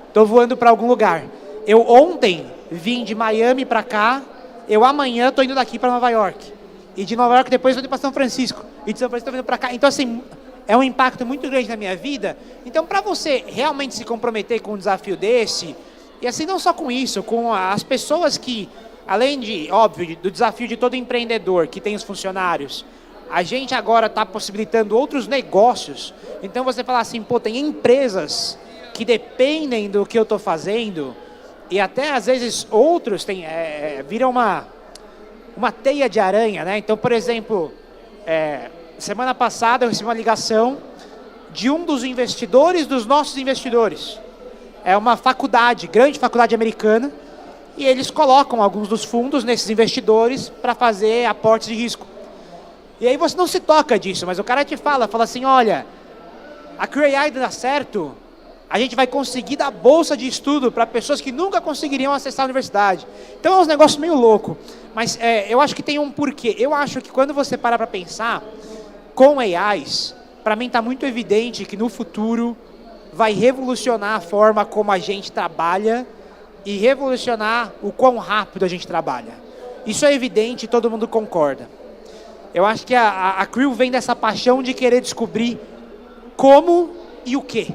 Estou voando para algum lugar. Eu ontem vim de Miami para cá, eu amanhã estou indo daqui para Nova York. E de Nova York depois estou indo para São Francisco. E de São Francisco estou vindo para cá. Então, assim, é um impacto muito grande na minha vida. Então, para você realmente se comprometer com um desafio desse, e assim, não só com isso, com as pessoas que, além de, óbvio, do desafio de todo empreendedor que tem os funcionários, a gente agora está possibilitando outros negócios. Então você fala assim, pô, tem empresas que dependem do que eu estou fazendo e até às vezes outros viram uma teia de aranha, né? Então, por exemplo, semana passada eu recebi uma ligação de um dos investidores dos nossos investidores. É uma faculdade, grande faculdade americana, e eles colocam alguns dos fundos nesses investidores para fazer aportes de risco. E aí você não se toca disso, mas o cara te fala assim, olha, a CreAI dá certo, a gente vai conseguir dar bolsa de estudo para pessoas que nunca conseguiriam acessar a universidade. Então é um negócio meio louco, mas eu acho que tem um porquê. Eu acho que quando você para pensar, com AIs, para mim está muito evidente que no futuro vai revolucionar a forma como a gente trabalha e revolucionar o quão rápido a gente trabalha. Isso é evidente e todo mundo concorda. Eu acho que a Creo vem dessa paixão de querer descobrir como e o quê.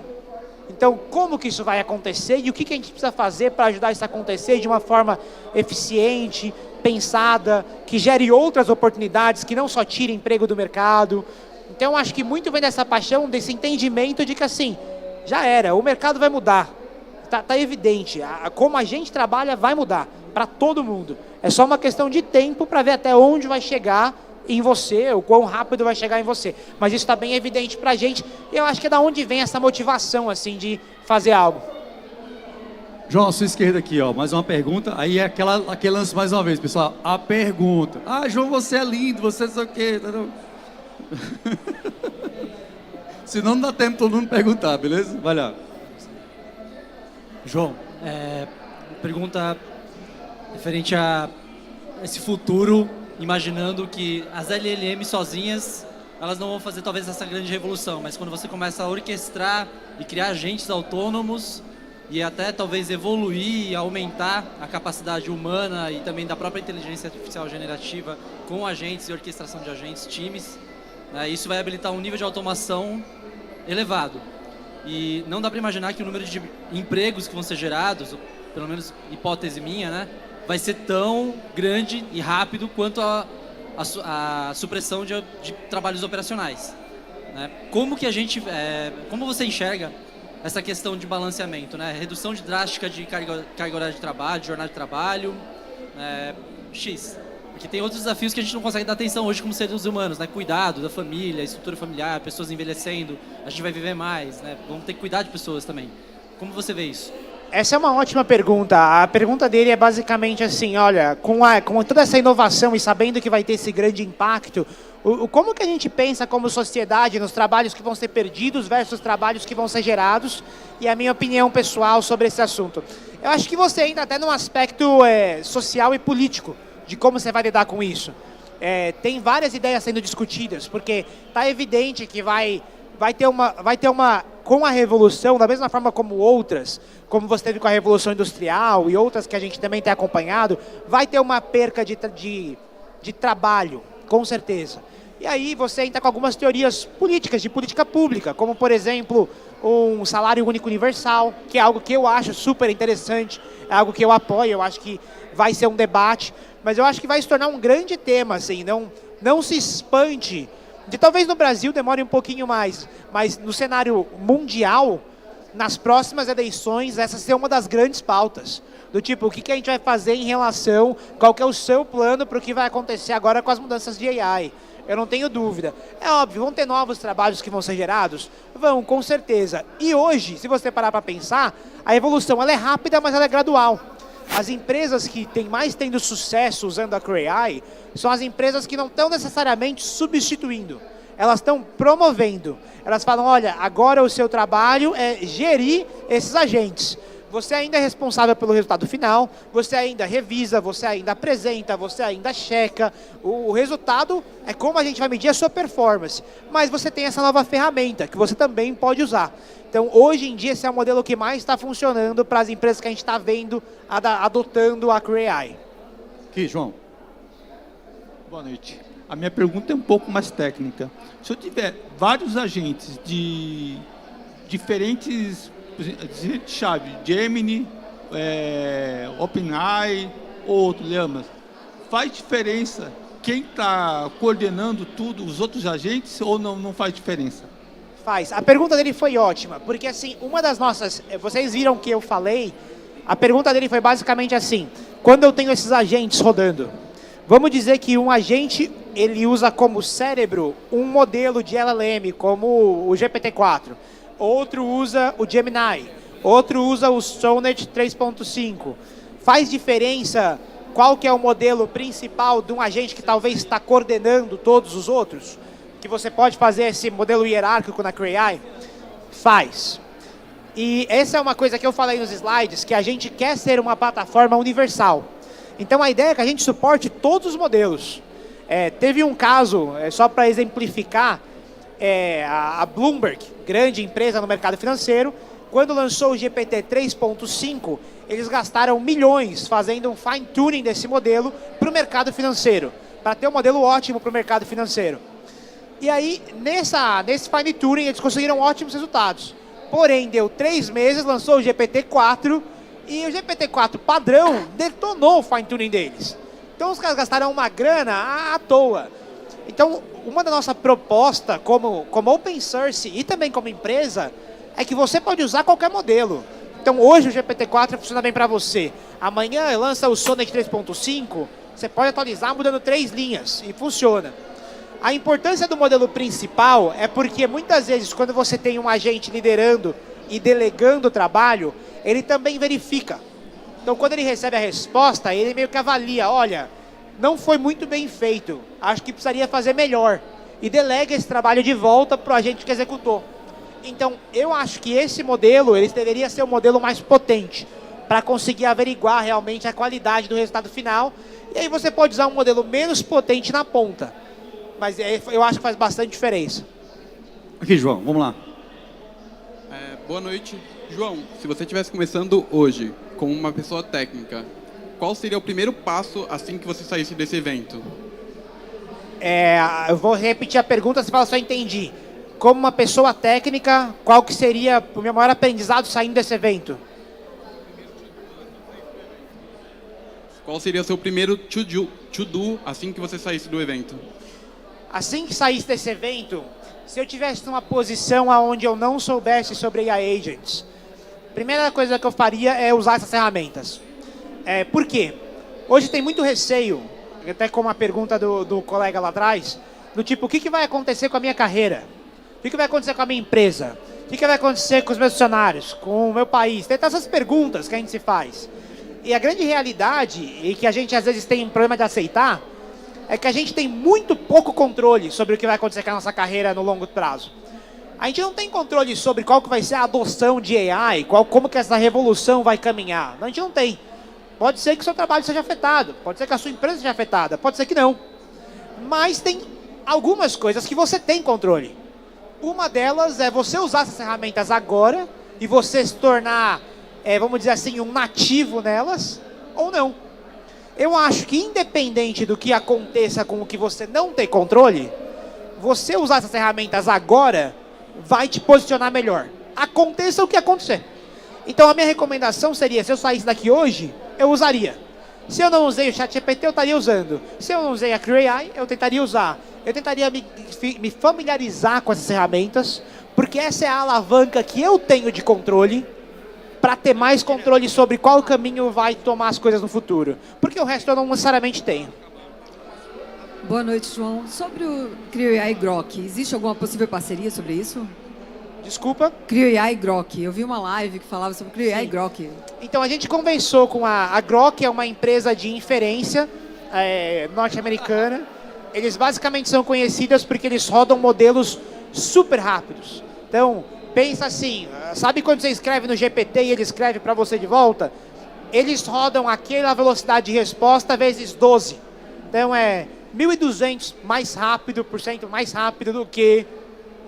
Então, como que isso vai acontecer e o que a gente precisa fazer para ajudar isso a acontecer de uma forma eficiente, pensada, que gere outras oportunidades, que não só tire emprego do mercado. Então, eu acho que muito vem dessa paixão, desse entendimento de que, assim, já era, o mercado vai mudar. Tá evidente, como a gente trabalha vai mudar para todo mundo. É só uma questão de tempo para ver até onde vai chegar em você, o quão rápido vai chegar em você. Mas isso está bem evidente para a gente, e eu acho que é da onde vem essa motivação, assim, de fazer algo. João, à sua esquerda aqui, ó, mais uma pergunta, aí é aquele lance mais uma vez, pessoal, a pergunta. Ah, João, você é lindo, você não sei o quê. Senão não dá tempo todo mundo perguntar, beleza? Vai lá. João, pergunta referente a esse futuro, imaginando que as LLM sozinhas, elas não vão fazer talvez essa grande revolução, mas quando você começa a orquestrar e criar agentes autônomos e até talvez evoluir e aumentar a capacidade humana e também da própria inteligência artificial generativa com agentes e orquestração de agentes, times, né, isso vai habilitar um nível de automação elevado. E não dá para imaginar que o número de empregos que vão ser gerados, pelo menos hipótese minha, né, vai ser tão grande e rápido quanto a supressão de trabalhos operacionais. Né? Como que como você enxerga essa questão de balanceamento, né? Redução drástica de carga horária de trabalho, de jornada de trabalho, X. Porque tem outros desafios que a gente não consegue dar atenção hoje como seres humanos, né? Cuidado da família, estrutura familiar, pessoas envelhecendo, a gente vai viver mais, né? Vamos ter que cuidar de pessoas também. Como você vê isso? Essa é uma ótima pergunta. A pergunta dele é basicamente assim, olha, com toda essa inovação e sabendo que vai ter esse grande impacto, como que a gente pensa como sociedade nos trabalhos que vão ser perdidos versus trabalhos que vão ser gerados? E a minha opinião pessoal sobre esse assunto. Eu acho que você ainda até num aspecto social e político, de como você vai lidar com isso. Tem várias ideias sendo discutidas, porque está evidente que vai ter uma, com a revolução, da mesma forma como outras, como você teve com a Revolução Industrial e outras que a gente também tem acompanhado, vai ter uma perca de trabalho, com certeza. E aí você entra com algumas teorias políticas, de política pública, como, por exemplo, um salário único universal, que é algo que eu acho super interessante, é algo que eu apoio, eu acho que vai ser um debate, mas eu acho que vai se tornar um grande tema, assim, não se espante, talvez no Brasil demore um pouquinho mais, mas no cenário mundial, nas próximas eleições, essa ser uma das grandes pautas. Do tipo, o que a gente vai fazer em relação, qual que é o seu plano para o que vai acontecer agora com as mudanças de AI. Eu não tenho dúvida. É óbvio, vão ter novos trabalhos que vão ser gerados? Vão, com certeza. E hoje, se você parar para pensar, a evolução ela é rápida, mas ela é gradual. As empresas que têm mais tendo sucesso usando a CreAI são as empresas que não estão necessariamente substituindo. Elas estão promovendo. Elas falam, olha, agora o seu trabalho é gerir esses agentes. Você ainda é responsável pelo resultado final, você ainda revisa, você ainda apresenta, você ainda checa. O resultado é como a gente vai medir a sua performance. Mas você tem essa nova ferramenta que você também pode usar. Então, hoje em dia, esse é o modelo que mais está funcionando para as empresas que a gente está vendo adotando a CreAI. Aqui, João. Boa noite. A minha pergunta é um pouco mais técnica. Se eu tiver vários agentes de diferentes chave, Gemini, OpenAI, outro, Llamas, faz diferença quem está coordenando tudo, os outros agentes, ou não faz diferença? Faz. A pergunta dele foi ótima, porque assim, uma das nossas, vocês viram que eu falei, a pergunta dele foi basicamente assim, quando eu tenho esses agentes rodando, vamos dizer que um agente, ele usa como cérebro um modelo de LLM, como o GPT-4, outro usa o Gemini, outro usa o Sonnet 3.5. Faz diferença qual que é o modelo principal de um agente que talvez está coordenando todos os outros? Que você pode fazer esse modelo hierárquico na CrewAI? Faz. E essa é uma coisa que eu falei nos slides, que a gente quer ser uma plataforma universal. Então a ideia é que a gente suporte todos os modelos. Teve um caso, só para exemplificar, a Bloomberg, grande empresa no mercado financeiro, quando lançou o GPT 3.5, eles gastaram milhões fazendo um fine-tuning desse modelo para o mercado financeiro, para ter um modelo ótimo para o mercado financeiro. E aí, nesse fine-tuning, eles conseguiram ótimos resultados. Porém, deu 3 meses, lançou o GPT-4, e o GPT-4 padrão detonou o fine-tuning deles. Então, os caras gastaram uma grana à toa. Então, uma da nossa proposta, como open source e também como empresa, é que você pode usar qualquer modelo. Então, hoje o GPT-4 funciona bem para você. Amanhã lança o Sonnet 3.5, você pode atualizar mudando 3 linhas, e funciona. A importância do modelo principal é porque muitas vezes quando você tem um agente liderando e delegando o trabalho, ele também verifica. Então quando ele recebe a resposta, ele meio que avalia, olha, não foi muito bem feito, acho que precisaria fazer melhor. E delega esse trabalho de volta para o agente que executou. Então eu acho que esse modelo, ele deveria ser o modelo mais potente, para conseguir averiguar realmente a qualidade do resultado final. E aí você pode usar um modelo menos potente na ponta. Mas eu acho que faz bastante diferença. Aqui, João, vamos lá. Boa noite. João, se você estivesse começando hoje como uma pessoa técnica, qual seria o primeiro passo assim que você saísse desse evento? Eu vou repetir a pergunta, se fala só entendi. Como uma pessoa técnica, qual que seria o meu maior aprendizado saindo desse evento? Qual seria o seu primeiro to-do assim que você saísse do evento? Assim que saísse desse evento, se eu tivesse numa posição onde eu não soubesse sobre AI Agents, a primeira coisa que eu faria é usar essas ferramentas. Por quê? Hoje tem muito receio, até como a pergunta do colega lá atrás, do tipo, o que vai acontecer com a minha carreira? O que vai acontecer com a minha empresa? O que vai acontecer com os meus funcionários? Com o meu país? Tem essas perguntas que a gente se faz. E a grande realidade, e que a gente às vezes tem problema de aceitar, é que a gente tem muito pouco controle sobre o que vai acontecer com a nossa carreira no longo prazo. A gente não tem controle sobre qual que vai ser a adoção de AI, como que essa revolução vai caminhar. A gente não tem. Pode ser que o seu trabalho seja afetado, pode ser que a sua empresa seja afetada, pode ser que não. Mas tem algumas coisas que você tem controle. Uma delas é você usar essas ferramentas agora e você se tornar, vamos dizer assim, um nativo nelas, ou não. Eu acho que independente do que aconteça com o que você não tem controle, você usar essas ferramentas agora vai te posicionar melhor. Aconteça o que acontecer. Então a minha recomendação seria, se eu saísse daqui hoje, eu usaria. Se eu não usei o ChatGPT, eu estaria usando. Se eu não usei a CrewAI, eu tentaria usar. Eu tentaria me familiarizar com essas ferramentas, porque essa é a alavanca que eu tenho de controle, para ter mais controle sobre qual caminho vai tomar as coisas no futuro. Porque o resto eu não necessariamente tenho. Boa noite, João. Sobre o CrewAI e Grok, existe alguma possível parceria sobre isso? Desculpa? CrewAI e Grok. Eu vi uma live que falava sobre CrewAI e Grok. Então a gente conversou com a Grok, é uma empresa de inferência norte-americana. Eles basicamente são conhecidos porque eles rodam modelos super rápidos. Então, pensa assim, sabe quando você escreve no GPT e ele escreve para você de volta? Eles rodam aquela velocidade de resposta vezes 12. Então é 1.200 mais rápido, mais rápido do que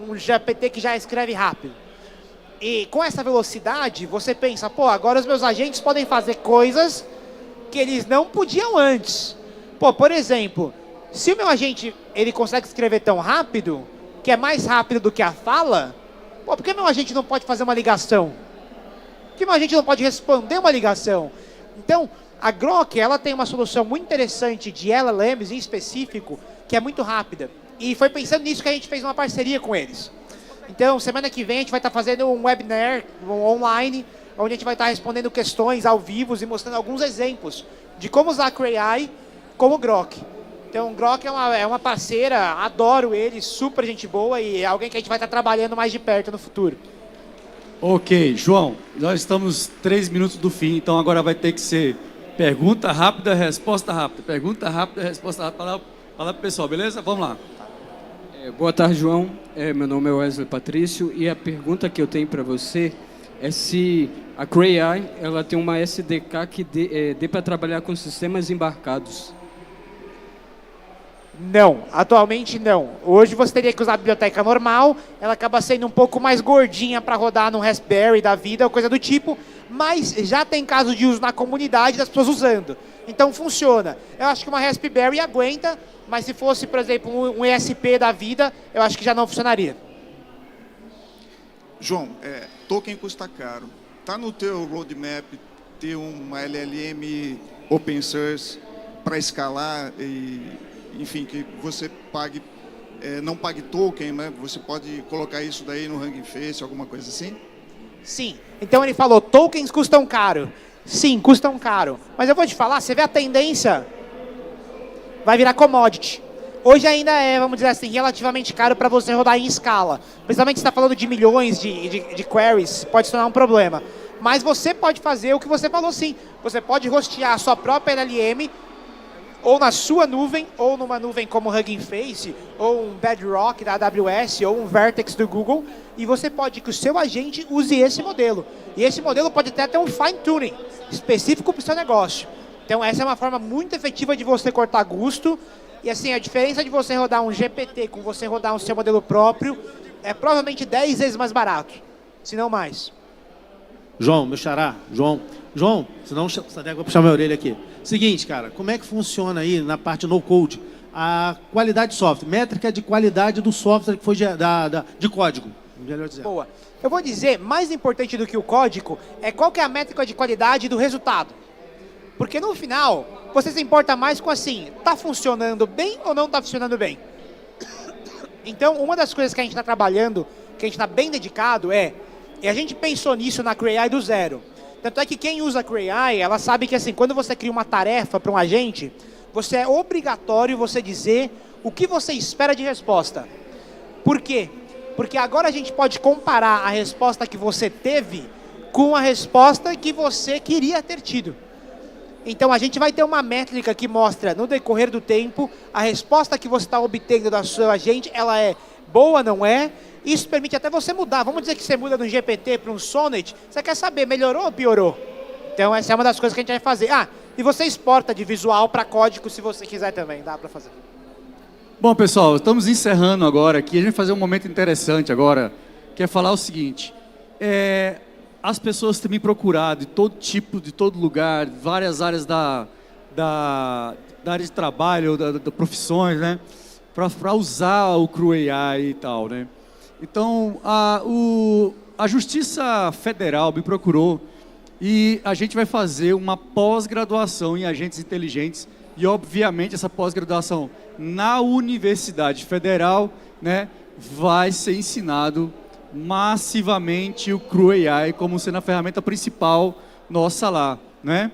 um GPT que já escreve rápido. E com essa velocidade, você pensa, pô, agora os meus agentes podem fazer coisas que eles não podiam antes. Pô, por exemplo, se o meu agente ele consegue escrever tão rápido, que é mais rápido do que a fala, pô, por que meu agente não pode fazer uma ligação? Por que meu agente não pode responder uma ligação? Então, a Grok, ela tem uma solução muito interessante de LLMs em específico, que é muito rápida. E foi pensando nisso que a gente fez uma parceria com eles. Então, semana que vem a gente vai estar fazendo um webinar online, onde a gente vai estar respondendo questões ao vivo e mostrando alguns exemplos de como usar a CrewAI como Grok. Então, o Grok é uma parceira, adoro ele, super gente boa e é alguém que a gente vai estar trabalhando mais de perto no futuro. Ok, João, nós estamos 3 minutos do fim, então agora vai ter que ser Pergunta rápida, resposta rápida. Pergunta rápida, resposta rápida. Fala para o pessoal, beleza? Vamos lá. Boa tarde, João. Meu nome é Wesley Patrício e a pergunta que eu tenho para você é se a Cray AI ela tem uma SDK que dê para trabalhar com sistemas embarcados. Não, atualmente não. Hoje você teria que usar a biblioteca normal, ela acaba sendo um pouco mais gordinha para rodar no Raspberry da vida ou coisa do tipo, mas já tem casos de uso na comunidade das pessoas usando. Então funciona. Eu acho que uma Raspberry aguenta, mas se fosse, por exemplo, um ESP da vida, eu acho que já não funcionaria. João, token custa caro. Está no teu roadmap ter uma LLM open source para escalar e, enfim, que você pague, não pague token, né? Você pode colocar isso daí no Hugging Face, alguma coisa assim? Sim. Então ele falou, tokens custam caro. Sim, custam caro. Mas eu vou te falar, você vê a tendência, vai virar commodity. Hoje ainda é, vamos dizer assim, relativamente caro para você rodar em escala. Principalmente se está falando de milhões de queries, pode se tornar um problema. Mas você pode fazer o que você falou, sim. Você pode hostear a sua própria LLM, ou na sua nuvem, ou numa nuvem como Hugging Face, ou um Bedrock da AWS, ou um Vertex do Google, e você pode que o seu agente use esse modelo. E esse modelo pode até ter um fine tuning específico para o seu negócio. Então essa é uma forma muito efetiva de você cortar custo. E assim, a diferença de você rodar um GPT com você rodar um seu modelo próprio é provavelmente 10 vezes mais barato, se não mais. João, meu xará, João, senão o Sadek vai puxar minha orelha aqui. Seguinte, cara, como é que funciona aí na parte no-code a qualidade de software, métrica de qualidade do software que foi de código? Melhor dizer. Boa. Eu vou dizer, mais importante do que o código é qual que é a métrica de qualidade do resultado. Porque no final, você se importa mais com assim, tá funcionando bem ou não tá funcionando bem? Então, uma das coisas que a gente está trabalhando, que a gente está bem dedicado e a gente pensou nisso na Cray AI do zero. Tanto é que quem usa a Cray AI, ela sabe que assim, quando você cria uma tarefa para um agente, você é obrigatório você dizer o que você espera de resposta. Por quê? Porque agora a gente pode comparar a resposta que você teve com a resposta que você queria ter tido. Então a gente vai ter uma métrica que mostra no decorrer do tempo a resposta que você está obtendo da sua agente, ela é boa, não é? Isso permite até você mudar. Vamos dizer que você muda de um GPT para um Sonnet, você quer saber, melhorou ou piorou? Então essa é uma das coisas que a gente vai fazer. E você exporta de visual para código se você quiser também, dá para fazer. Bom, pessoal, estamos encerrando agora aqui. A gente vai fazer um momento interessante agora, que é falar o seguinte. As pessoas têm me procurado de todo tipo, de todo lugar, várias áreas da área de trabalho, da profissões, né? Para usar o Cray AI e tal, né? Então, a Justiça Federal me procurou e a gente vai fazer uma pós-graduação em agentes inteligentes e, obviamente, essa pós-graduação na Universidade Federal, né, vai ser ensinado massivamente o Cray AI como sendo a ferramenta principal nossa lá, né?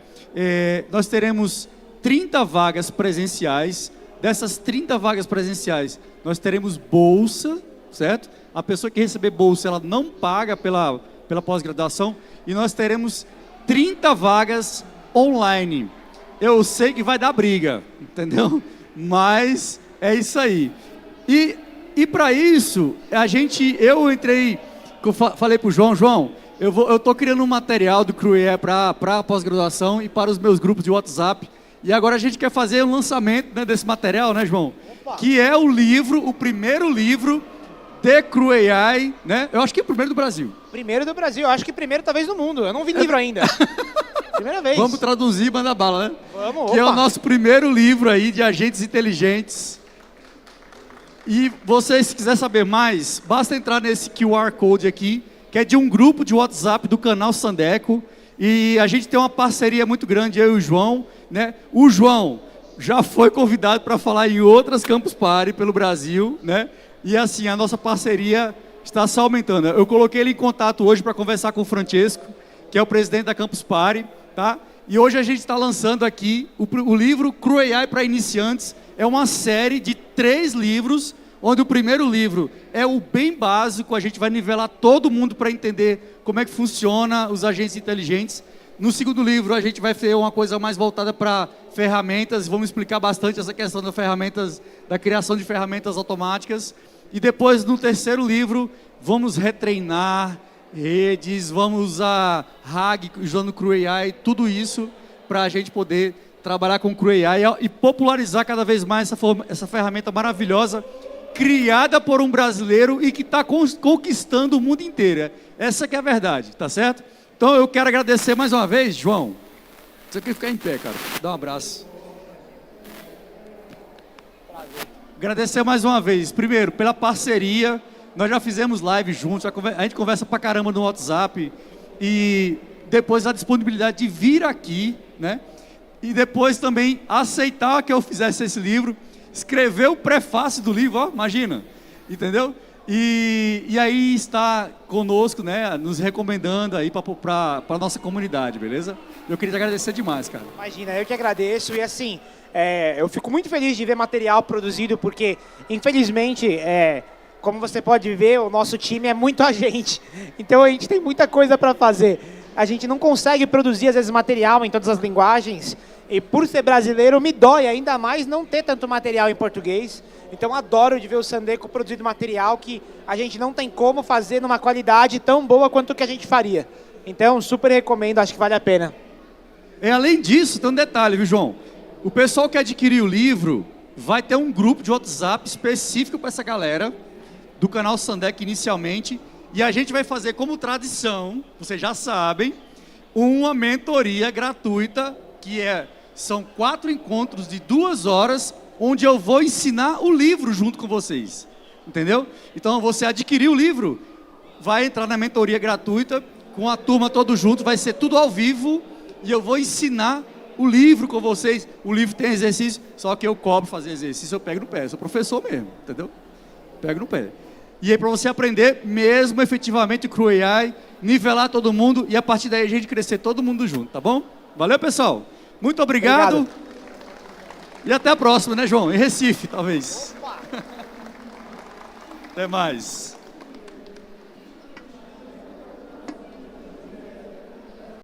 Nós teremos 30 vagas presenciais. Dessas 30 vagas presenciais, nós teremos bolsa, certo? A pessoa que receber bolsa, ela não paga pela pós-graduação. E nós teremos 30 vagas online. Eu sei que vai dar briga, entendeu? Mas é isso aí. E para isso, eu entrei, falei para o João, eu estou criando um material do Cray AI para a pós-graduação e para os meus grupos de WhatsApp. E agora a gente quer fazer um lançamento, né, desse material, né, João? Opa. Que é o primeiro livro de Cray AI, né? Eu acho que é o primeiro do Brasil. Primeiro do Brasil, eu acho que primeiro talvez do mundo. Eu não vi livro ainda. Primeira vez. Vamos traduzir e mandar bala, né? Vamos, que é o nosso primeiro livro aí de agentes inteligentes. E vocês, se quiser saber mais, basta entrar nesse QR Code aqui, que é de um grupo de WhatsApp do canal Sandeco. E a gente tem uma parceria muito grande, eu e o João, né? O João já foi convidado para falar em outras Campus Party pelo Brasil, né? E assim, a nossa parceria está só aumentando. Eu coloquei ele em contato hoje para conversar com o Francesco, que é o presidente da Campus Party, tá? E hoje a gente está lançando aqui o livro Cray AI para Iniciantes. É uma série de 3 livros, onde o primeiro livro é o bem básico, a gente vai nivelar todo mundo para entender como é que funciona os agentes inteligentes. No segundo livro, a gente vai ter uma coisa mais voltada para ferramentas. Vamos explicar bastante essa questão das ferramentas, da criação de ferramentas automáticas. E depois, no terceiro livro, vamos retreinar redes, vamos usar RAG, usando Crew AI, tudo isso para a gente poder trabalhar com Crew AI e popularizar cada vez mais essa ferramenta maravilhosa, criada por um brasileiro e que está conquistando o mundo inteiro. Essa que é a verdade, tá certo? Então eu quero agradecer mais uma vez, João. Você quer ficar em pé, cara. Dá um abraço. Agradecer mais uma vez, primeiro, pela parceria. Nós já fizemos live juntos, a gente conversa pra caramba no WhatsApp. E depois a disponibilidade de vir aqui, né? E depois também aceitar que eu fizesse esse livro, escrever o prefácio do livro, ó, imagina, entendeu? E aí está conosco, né, nos recomendando aí para a nossa comunidade, beleza? Eu queria te agradecer demais, cara. Imagina, eu que agradeço e assim, eu fico muito feliz de ver material produzido porque, infelizmente, como você pode ver, o nosso time é muita gente, então a gente tem muita coisa para fazer. A gente não consegue produzir, às vezes, material em todas as linguagens e por ser brasileiro me dói ainda mais não ter tanto material em português. Então adoro de ver o Sandeco produzindo material que a gente não tem como fazer numa qualidade tão boa quanto o que a gente faria. Então super recomendo, acho que vale a pena. Além disso, tem um detalhe, viu, João? O pessoal que adquirir o livro vai ter um grupo de WhatsApp específico para essa galera do canal Sandeco inicialmente e a gente vai fazer como tradição, vocês já sabem, uma mentoria gratuita que são 4 encontros de 2 horas onde eu vou ensinar o livro junto com vocês, entendeu? Então, você adquirir o livro, vai entrar na mentoria gratuita, com a turma todo junto, vai ser tudo ao vivo, e eu vou ensinar o livro com vocês. O livro tem exercício, só que eu cobro fazer exercício, eu pego no pé, eu sou professor mesmo, entendeu? Pego no pé. E aí, para você aprender mesmo efetivamente o Crew AI, nivelar todo mundo, e a partir daí a gente crescer todo mundo junto, tá bom? Valeu, pessoal! Muito obrigado. E até a próxima, né, João? Em Recife, talvez. Até mais.